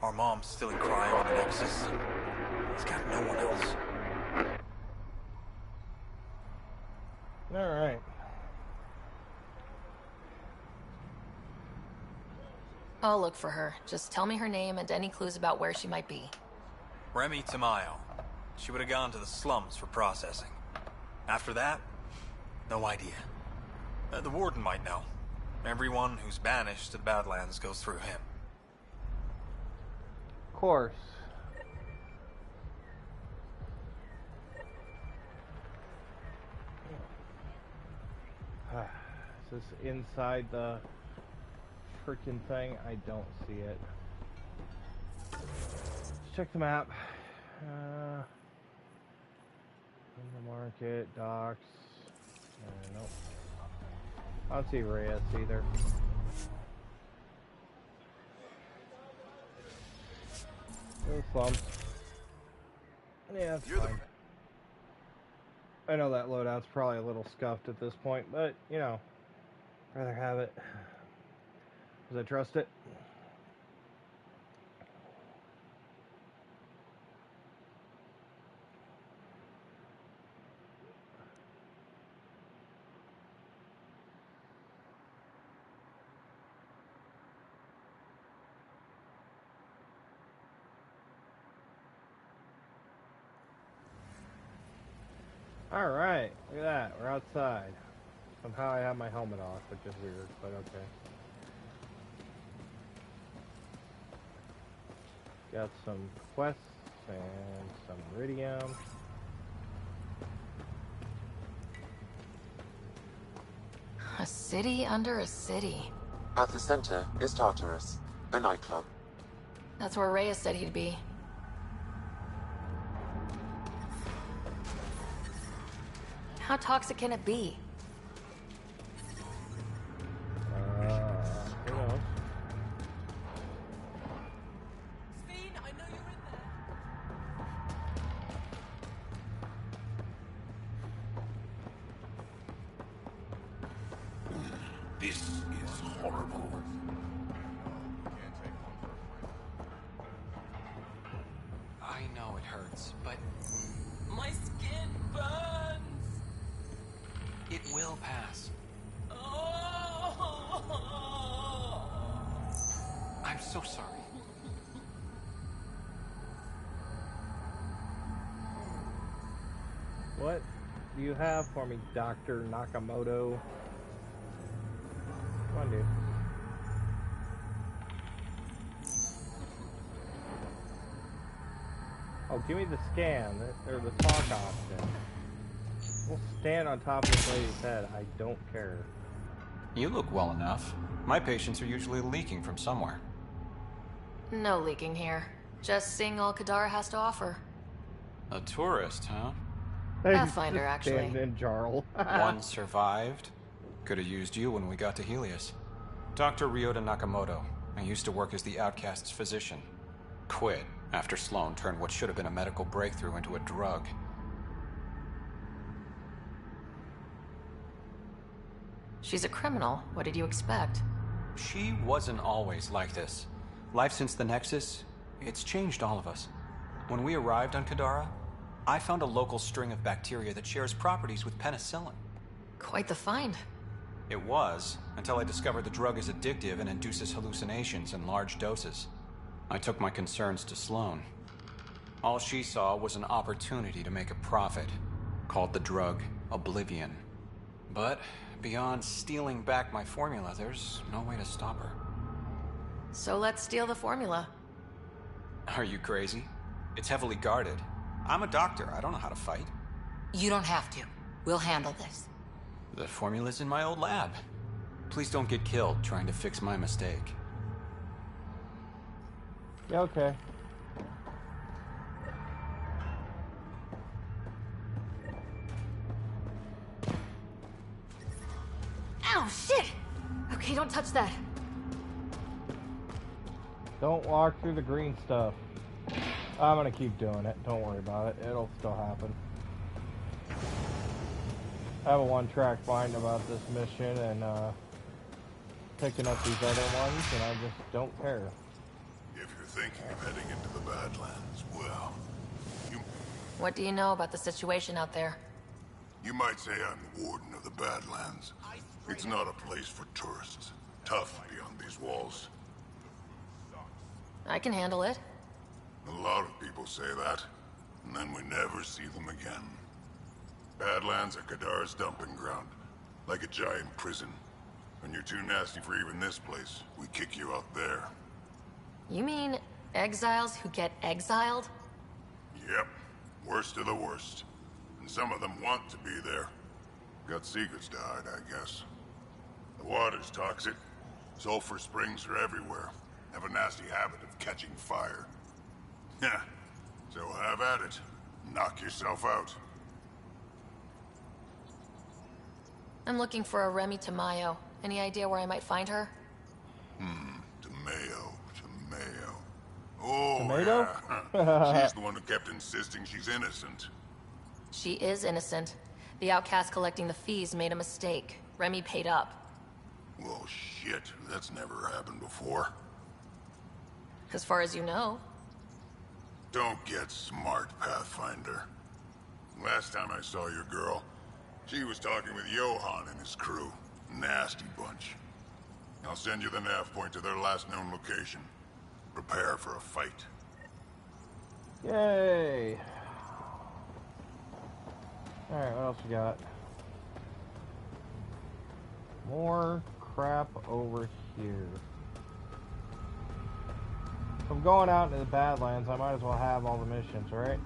Our mom's still in cryo on the Nexus. He's got no one else. Alright. I'll look for her. Just tell me her name and any clues about where she might be. Remy Tamayo. She would have gone to the slums for processing. After that, no idea. The warden might know. Everyone who's banished to the Badlands goes through him. Of course. Is this inside the freaking thing? I don't see it. Let's check the map. In the market, docks. Nope. I don't see Reyes either. No slumps. Yeah, it's fine. I know that loadout's probably a little scuffed at this point, but, you know, rather have it. Because I trust it. Alright, look at that, we're outside. Somehow I have my helmet off, which is weird, but okay. Got some quests and some iridium. A city under a city. At the center is Tartarus, a nightclub. That's where Reyes said he'd be. How toxic can it be? Who knows? This is horrible. I know it hurts, but My skin burns. it will pass. I'm so sorry. What do you have for me, Dr. Nakamoto? Come on, dude. Oh, give me the scan, or the talk option. We'll stand on top of this lady's head. I don't care. You look well enough. My patients are usually leaking from somewhere. No leaking here. Just seeing all Kadara has to offer. A tourist, huh? Pathfinder, actually. Stand in Jarl. One survived. Could have used you when we got to Helios. Dr. Ryota Nakamoto. I used to work as the Outcast's physician. Quit after Sloan turned what should have been a medical breakthrough into a drug. She's a criminal. What did you expect? She wasn't always like this. Life since the Nexus, it's changed all of us. When we arrived on Kadara, I found a local string of bacteria that shares properties with penicillin. Quite the find. It was, until I discovered the drug is addictive and induces hallucinations in large doses. I took my concerns to Sloan. All she saw was an opportunity to make a profit, called the drug Oblivion. But beyond stealing back my formula, there's no way to stop her. So let's steal the formula. Are you crazy? It's heavily guarded. I'm a doctor. I don't know how to fight. You don't have to. We'll handle this. The formula's in my old lab. Please don't get killed trying to fix my mistake. Yeah, okay. Ow, shit! Okay, don't touch that. Don't walk through the green stuff. I'm gonna keep doing it. Don't worry about it. It'll still happen. I have a one-track mind about this mission and picking up these other ones, and I just don't care. If you're thinking of heading into the Badlands, well, What do you know about the situation out there? you might say I'm the warden of the Badlands. It's not a place for tourists. Tough beyond these walls. I can handle it. A lot of people say that, and then we never see them again. Badlands are Kadara's dumping ground, like a giant prison. When you're too nasty for even this place, we kick you out there. You mean exiles who get exiled? Yep, worst of the worst. And some of them want to be there. Got secrets to hide, I guess. The water's toxic. Sulfur springs are everywhere. Have a nasty habit of catching fire. Yeah, so have at it. Knock yourself out. I'm looking for a Remy Tamayo. Any idea where I might find her? Tamayo. Oh, Tomato? yeah. She's the one who kept insisting she's innocent. She is innocent. The outcast collecting the fees made a mistake. Remy paid up. Well, shit. That's never happened before. As far as you know. Don't get smart, Pathfinder. Last time I saw your girl, she was talking with Johan and his crew. Nasty bunch. I'll send you the nav point to their last known location. Prepare for a fight. Yay! Alright, what else we got? More crap over here. If I'm going out into the Badlands, I might as well have all the missions, right?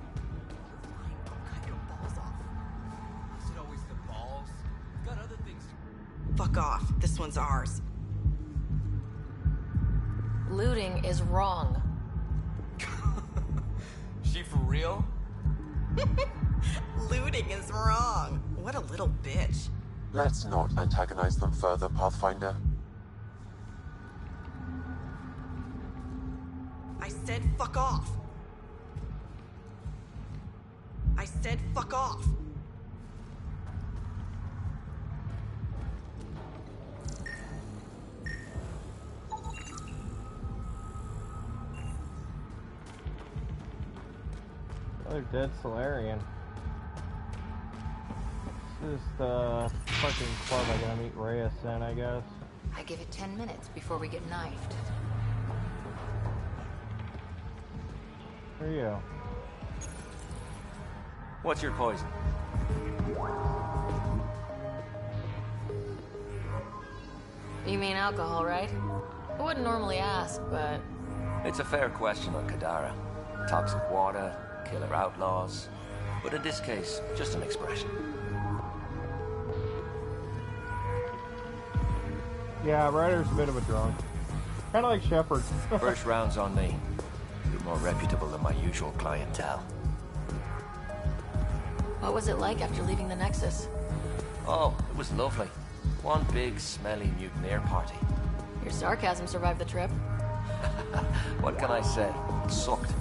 Fuck off. This one's ours. Looting is wrong. She for real? Looting is wrong. What a little bitch. Let's not antagonize them further, Pathfinder. I said fuck off. I said fuck off. Another dead Solarian. This is the fucking club I gotta meet Reyes in, I guess. I give it 10 minutes before we get knifed. Here you go. What's your poison? You mean alcohol, right? I wouldn't normally ask, but... It's a fair question on Kadara. Toxic water, killer outlaws. But in this case, just an expression. Yeah, Ryder's a bit of a drunk. Kind of like Shepard. First round's on me. You're more reputable than my usual clientele. What was it like after leaving the Nexus? Oh, it was lovely. One big, smelly mutineer party. Your sarcasm survived the trip. What can I say? It sucked.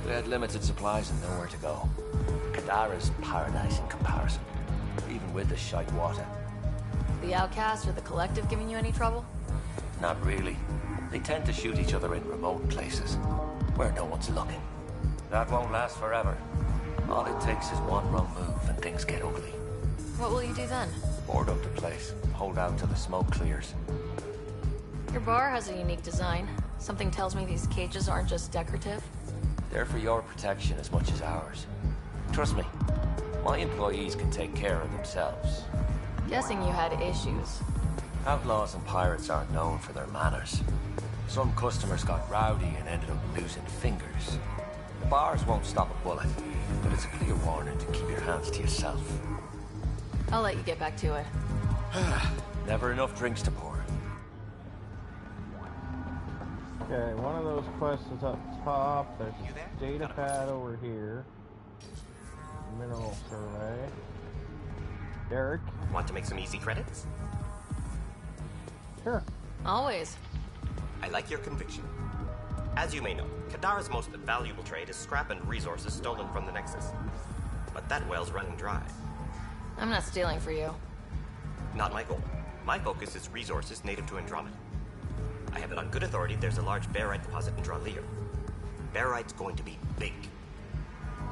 We had limited supplies and nowhere to go. Kadara's paradise in comparison, even with the shite water. The Outcast or the Collective giving you any trouble? Not really. They tend to shoot each other in remote places, where no one's looking. That won't last forever. All it takes is one wrong move and things get ugly. What will you do then? Board up the place, hold out till the smoke clears. Your bar has a unique design. Something tells me these cages aren't just decorative. They're for your protection as much as ours. Trust me, my employees can take care of themselves. Guessing you had issues. Outlaws and pirates aren't known for their manners. Some customers got rowdy and ended up losing fingers. The bars won't stop a bullet, but it's a clear warning to keep your hands to yourself. I'll let you get back to it. Never enough drinks to pour. Okay, one of those quests is up top. There's a data pad over here. Mineral survey. Derek? Want to make some easy credits? Sure. Always. I like your conviction. As you may know, Kadara's most valuable trade is scrap and resources stolen from the Nexus. But that well's running dry. I'm not stealing for you. Not my goal. My focus is resources native to Andromeda. I have it on good authority there's a large barite deposit in Dralir. Barite's going to be big.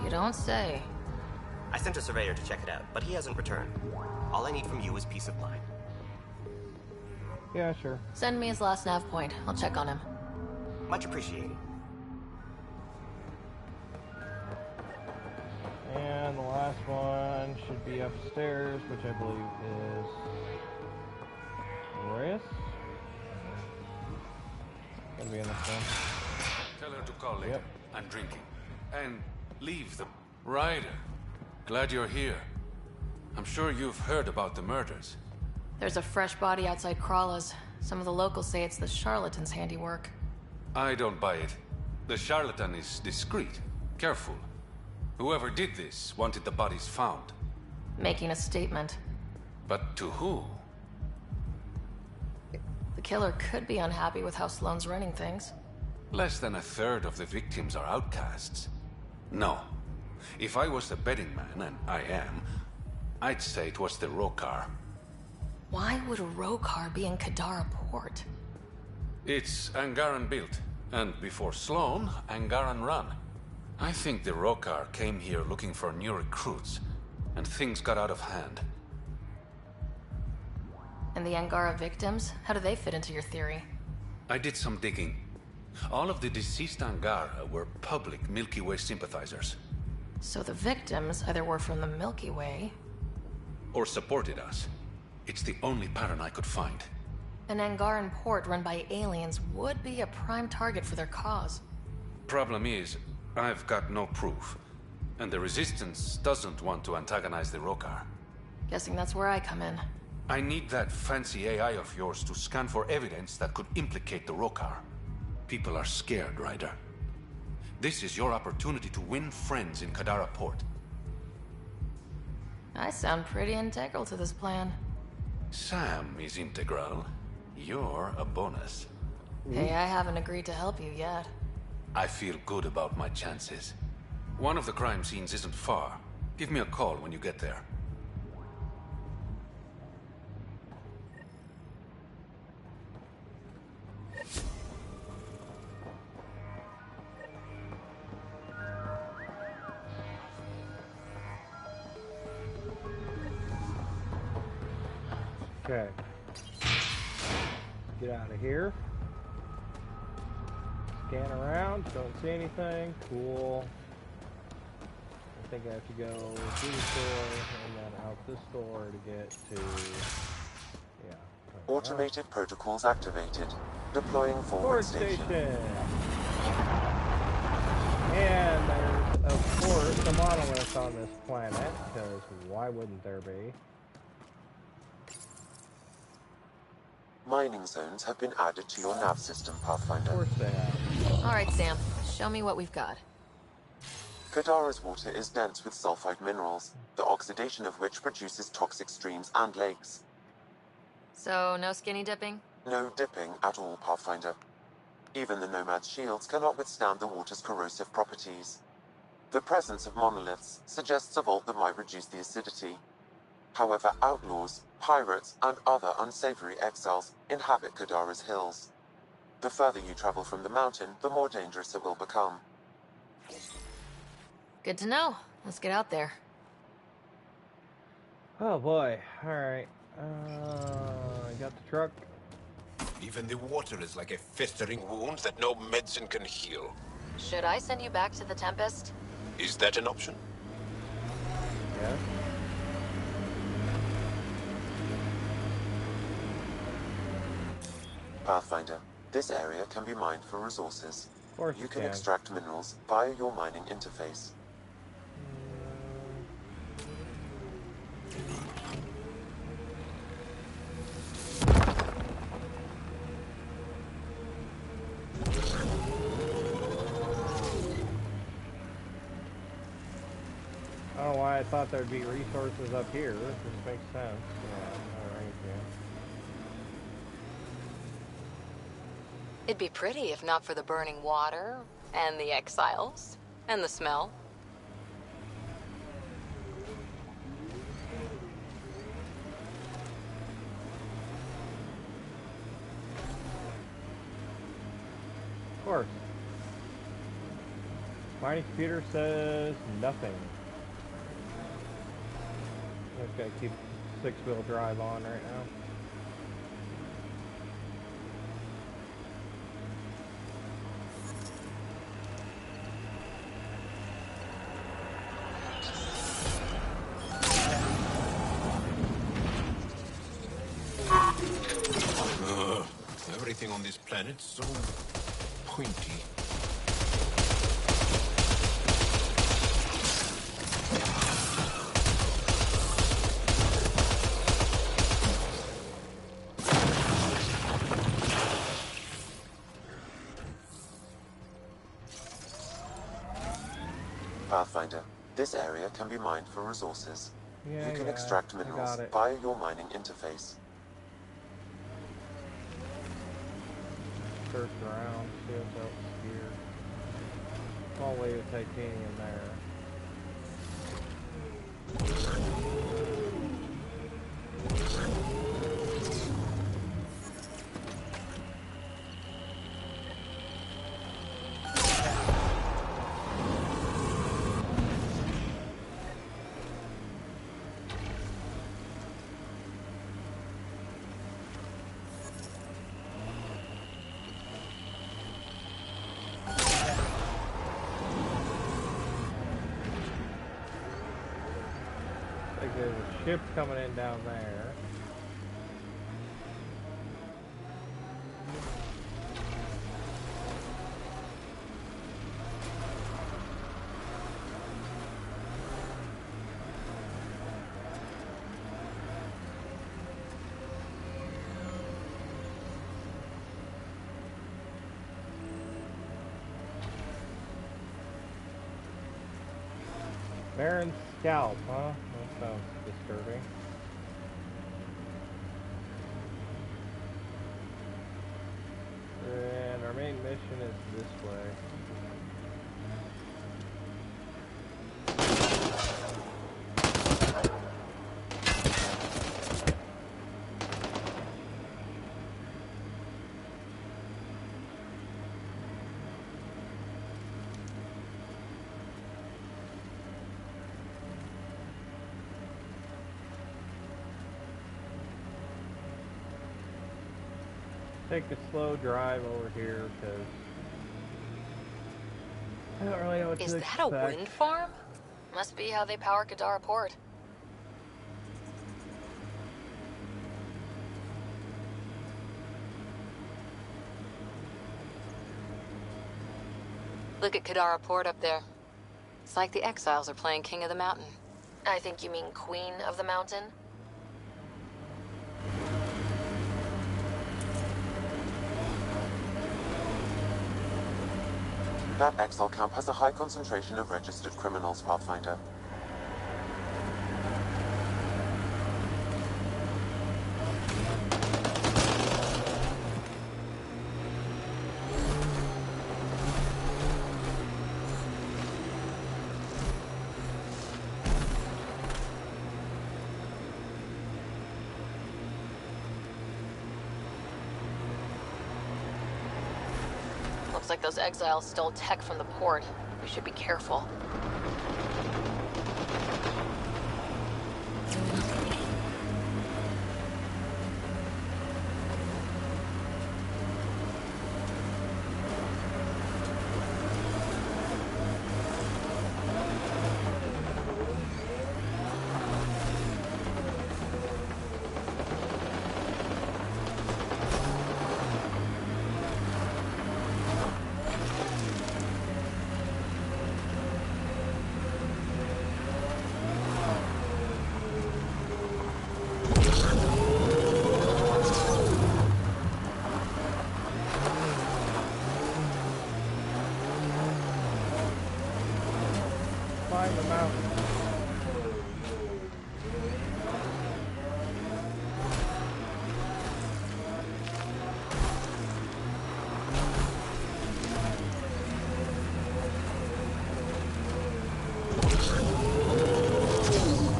You don't say. I sent a surveyor to check it out, but he hasn't returned. All I need from you is peace of mind. Yeah, sure. Send me his last nav point. I'll check on him. Much appreciated. And the last one should be upstairs, which I believe is Reyes. Gonna be in this one. Tell her to call later. I'm drinking. And leave them. Ryder, glad you're here. I'm sure you've heard about the murders. There's a fresh body outside Krala's. Some of the locals say it's the charlatan's handiwork. I don't buy it. The charlatan is discreet, careful. Whoever did this wanted the bodies found. Making a statement. But to who? The killer could be unhappy with how Sloane's running things. Less than a third of the victims are outcasts. No. If I was the betting man, and I am, I'd say it was the Rokar. Why would a Rokar be in Kadara port? It's Angaran built, and before Sloane, Angaran run. I think the Rokar came here looking for new recruits, and things got out of hand. And the Angara victims? How do they fit into your theory? I did some digging. All of the deceased Angara were public Milky Way sympathizers. So the victims either were from the Milky Way... or supported us. It's the only pattern I could find. An Angaran port run by aliens would be a prime target for their cause. Problem is, I've got no proof. And the Resistance doesn't want to antagonize the Rokar. Guessing that's where I come in. I need that fancy AI of yours to scan for evidence that could implicate the Rokar. People are scared, Ryder. This is your opportunity to win friends in Kadara Port. I sound pretty integral to this plan. Sam is integral. You're a bonus. Hey, I haven't agreed to help you yet. I feel good about my chances. One of the crime scenes isn't far. Give me a call when you get there. Okay. Get out of here. Scan around. Don't see anything. Cool. I think I have to go through the store and then out this door to get to... Yeah. Automated protocols activated. Deploying forward station. And there's, of course, a monolith on this planet, because why wouldn't there be? Mining zones have been added to your nav system, Pathfinder. Of course they have. Alright, Sam. Show me what we've got. Kadara's water is dense with sulfide minerals, the oxidation of which produces toxic streams and lakes. So, no skinny dipping? No dipping at all, Pathfinder. Even the Nomad's shields cannot withstand the water's corrosive properties. The presence of monoliths suggests a vault that might reduce the acidity. However, outlaws, pirates, and other unsavory exiles inhabit Kadara's hills. The further you travel from the mountain, the more dangerous it will become. Good to know. Let's get out there. Oh boy. Alright. I got the truck. Even the water is like a festering wound that no medicine can heal. Should I send you back to the Tempest? Is that an option? Yeah. Pathfinder, this area can be mined for resources. Of course you can can. extract minerals via your mining interface. I don't know why I thought there'd be resources up here. This makes sense. Yeah, alright, yeah. It'd be pretty if not for the burning water, and the exiles, and the smell. My computer says nothing. I just gotta keep 6-wheel drive on right now. Everything on this planet's so pointy. Pathfinder, this area can be mined for resources. Yeah, you can yeah, extract I minerals got it. via your mining interface. Search around, see what's else here. Small wave of titanium there. Like there's a ship coming in down there. Baron's scalp, huh? That sounds disturbing. And our main mission is this way. Take a slow drive over here because I don't really know what to Is expect. that a wind farm? Must be how they power Kadara Port. Look at Kadara Port up there. It's like the exiles are playing King of the Mountain. I think you mean Queen of the Mountain? That exile camp has a high concentration of registered criminals, Pathfinder. Looks like those exiles stole tech from the port. We should be careful. Climb the mountain.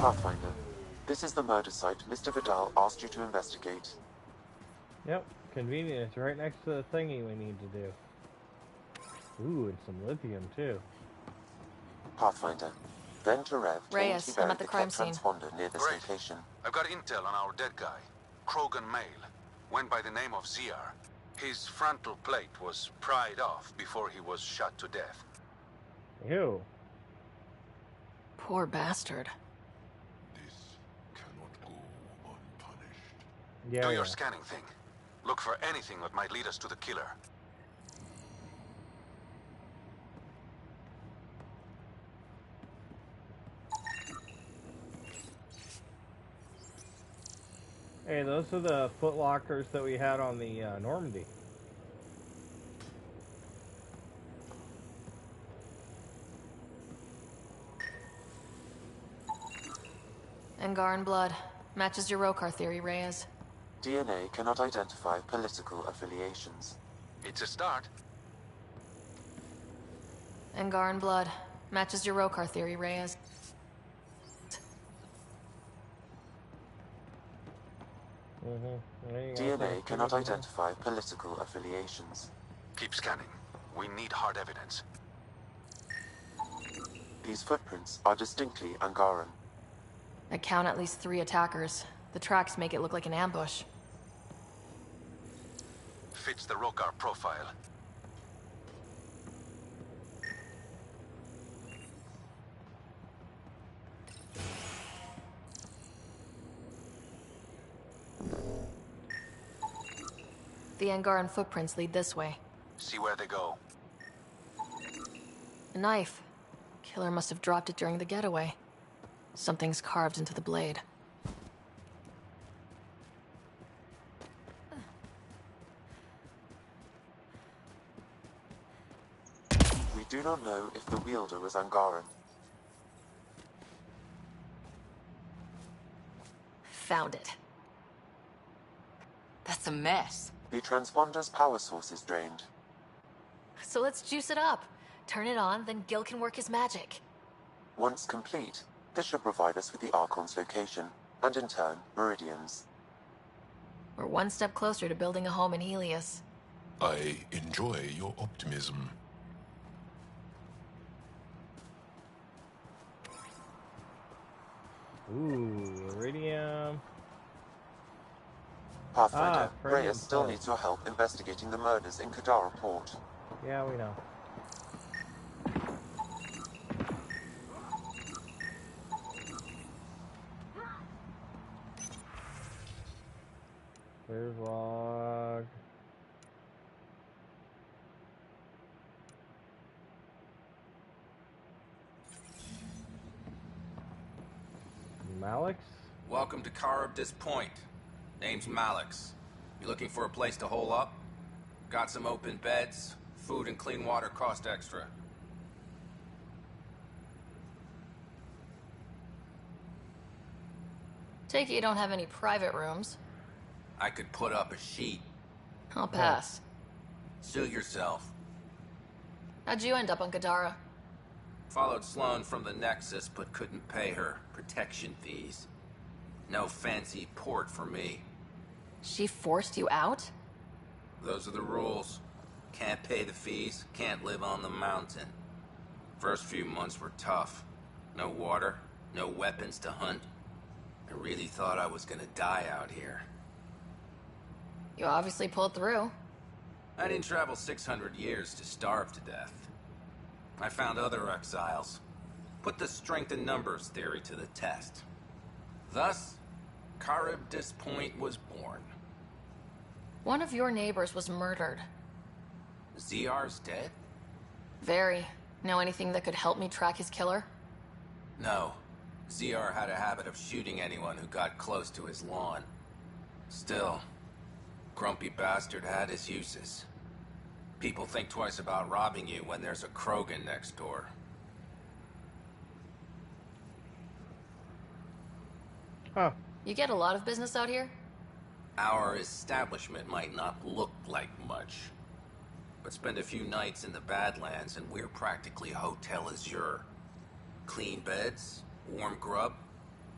Pathfinder, this is the murder site Mr. Vidal asked you to investigate. Yep, convenient. It's right next to the thingy we need to do. Ooh, and some lithium too. Pathfinder. Then to Rev, Reyes, I'm at the crime scene. transponder near this Great. location. I've got intel on our dead guy. Krogan male. Went by the name of ZR. His frontal plate was pried off before he was shot to death. Ew. Poor bastard. Yeah, Do yeah. your scanning thing. Look for anything that might lead us to the killer. Hey, those are the footlockers that we had on the Normandy. Angaran blood. Matches your Rokar theory, Reyes. DNA cannot identify political affiliations. It's a start. Angaran blood. Matches your Rokar theory, Reyes. DNA cannot identify political affiliations. Keep scanning. We need hard evidence. These footprints are distinctly Angaran. I count at least 3 attackers. The tracks make it look like an ambush. Fits the Rokar profile. The Angaran footprints lead this way. See where they go. A knife. Killer must have dropped it during the getaway. Something's carved into the blade. We do not know if the wielder was Angaran. Found it. That's a mess. The transponder's power source is drained. So let's juice it up. Turn it on, then Gil can work his magic. Once complete, this should provide us with the Archon's location, and in turn, Meridian's. We're one step closer to building a home in Helios. I enjoy your optimism. Ooh, Iridium. Pathfinder, Premium Reyes still Plus. needs your help investigating the murders in Kadara Port. Yeah, we know. There's log. Malix? Welcome to Charybdis Point. Name's Malix. You looking for a place to hole up? Got some open beds. Food and clean water cost extra. Take it you don't have any private rooms. I could put up a sheet. I'll pass. Suit yourself. How'd you end up on Kadara? Followed Sloane from the Nexus, but couldn't pay her protection fees. No fancy port for me. She forced you out? Those are the rules. Can't pay the fees, can't live on the mountain. First few months were tough. No water, no weapons to hunt. I really thought I was gonna die out here. You obviously pulled through. I didn't travel 600 years to starve to death. I found other exiles. Put the strength in numbers theory to the test. Thus, Charybdis Point was born. One of your neighbors was murdered. ZR's dead? Very. Know anything that could help me track his killer? No. ZR had a habit of shooting anyone who got close to his lawn. Still, grumpy bastard had his uses. People think twice about robbing you when there's a Krogan next door. Huh. You get a lot of business out here? Our establishment might not look like much, but spend a few nights in the Badlands and we're practically Hotel Azure. Clean beds, warm grub,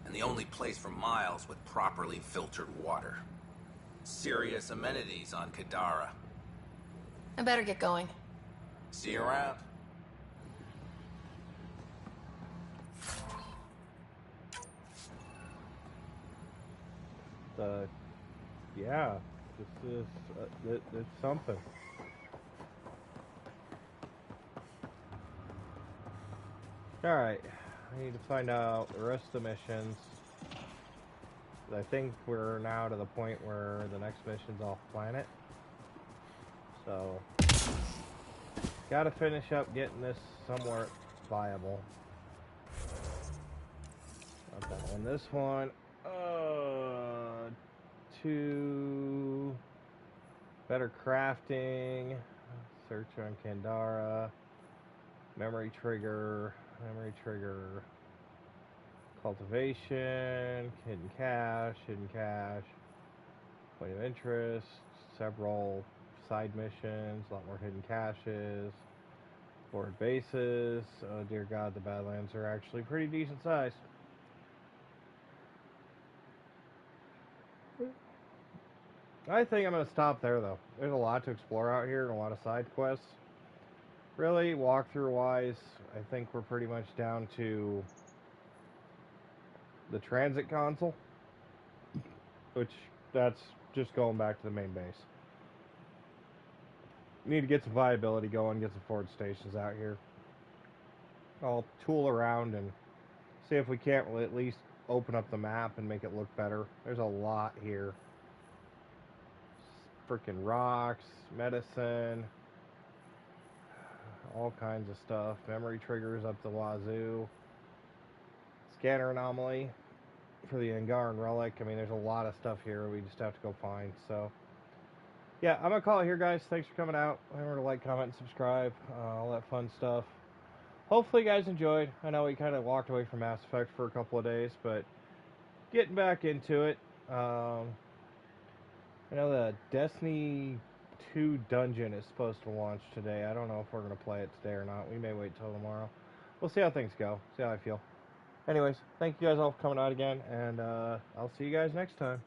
and the only place for miles with properly filtered water. Serious amenities on Kadara. I better get going. See you around. Yeah, this is it's something. Alright, I need to find out the rest of the missions. I think we're now to the point where the next mission's off planet. So, gotta finish up getting this somewhere viable. Not that one, this one. To better crafting, search on Kandara, memory trigger, cultivation, hidden cache, point of interest, several side missions, a lot more hidden caches, forward bases. Oh dear God, the Badlands are actually pretty decent sized. I think I'm going to stop there, though. There's a lot to explore out here and a lot of side quests. Really, walkthrough-wise, I think we're pretty much down to the transit console, which that's just going back to the main base. Need to get some viability going, get some forward stations out here. I'll tool around and see if we can't at least open up the map and make it look better. There's a lot here. Freaking rocks, medicine, all kinds of stuff. Memory triggers up the wazoo. Scanner anomaly for the Angaran relic. I mean, there's a lot of stuff here we just have to go find. So, yeah, I'm going to call it here, guys. Thanks for coming out. Remember to like, comment, and subscribe. All that fun stuff. Hopefully you guys enjoyed. I know we kind of walked away from Mass Effect for a couple of days, but getting back into it. I know the Destiny 2 dungeon is supposed to launch today. I don't know if we're going to play it today or not. We may wait till tomorrow. We'll see how things go. See how I feel. Anyways, thank you guys all for coming out again, and I'll see you guys next time.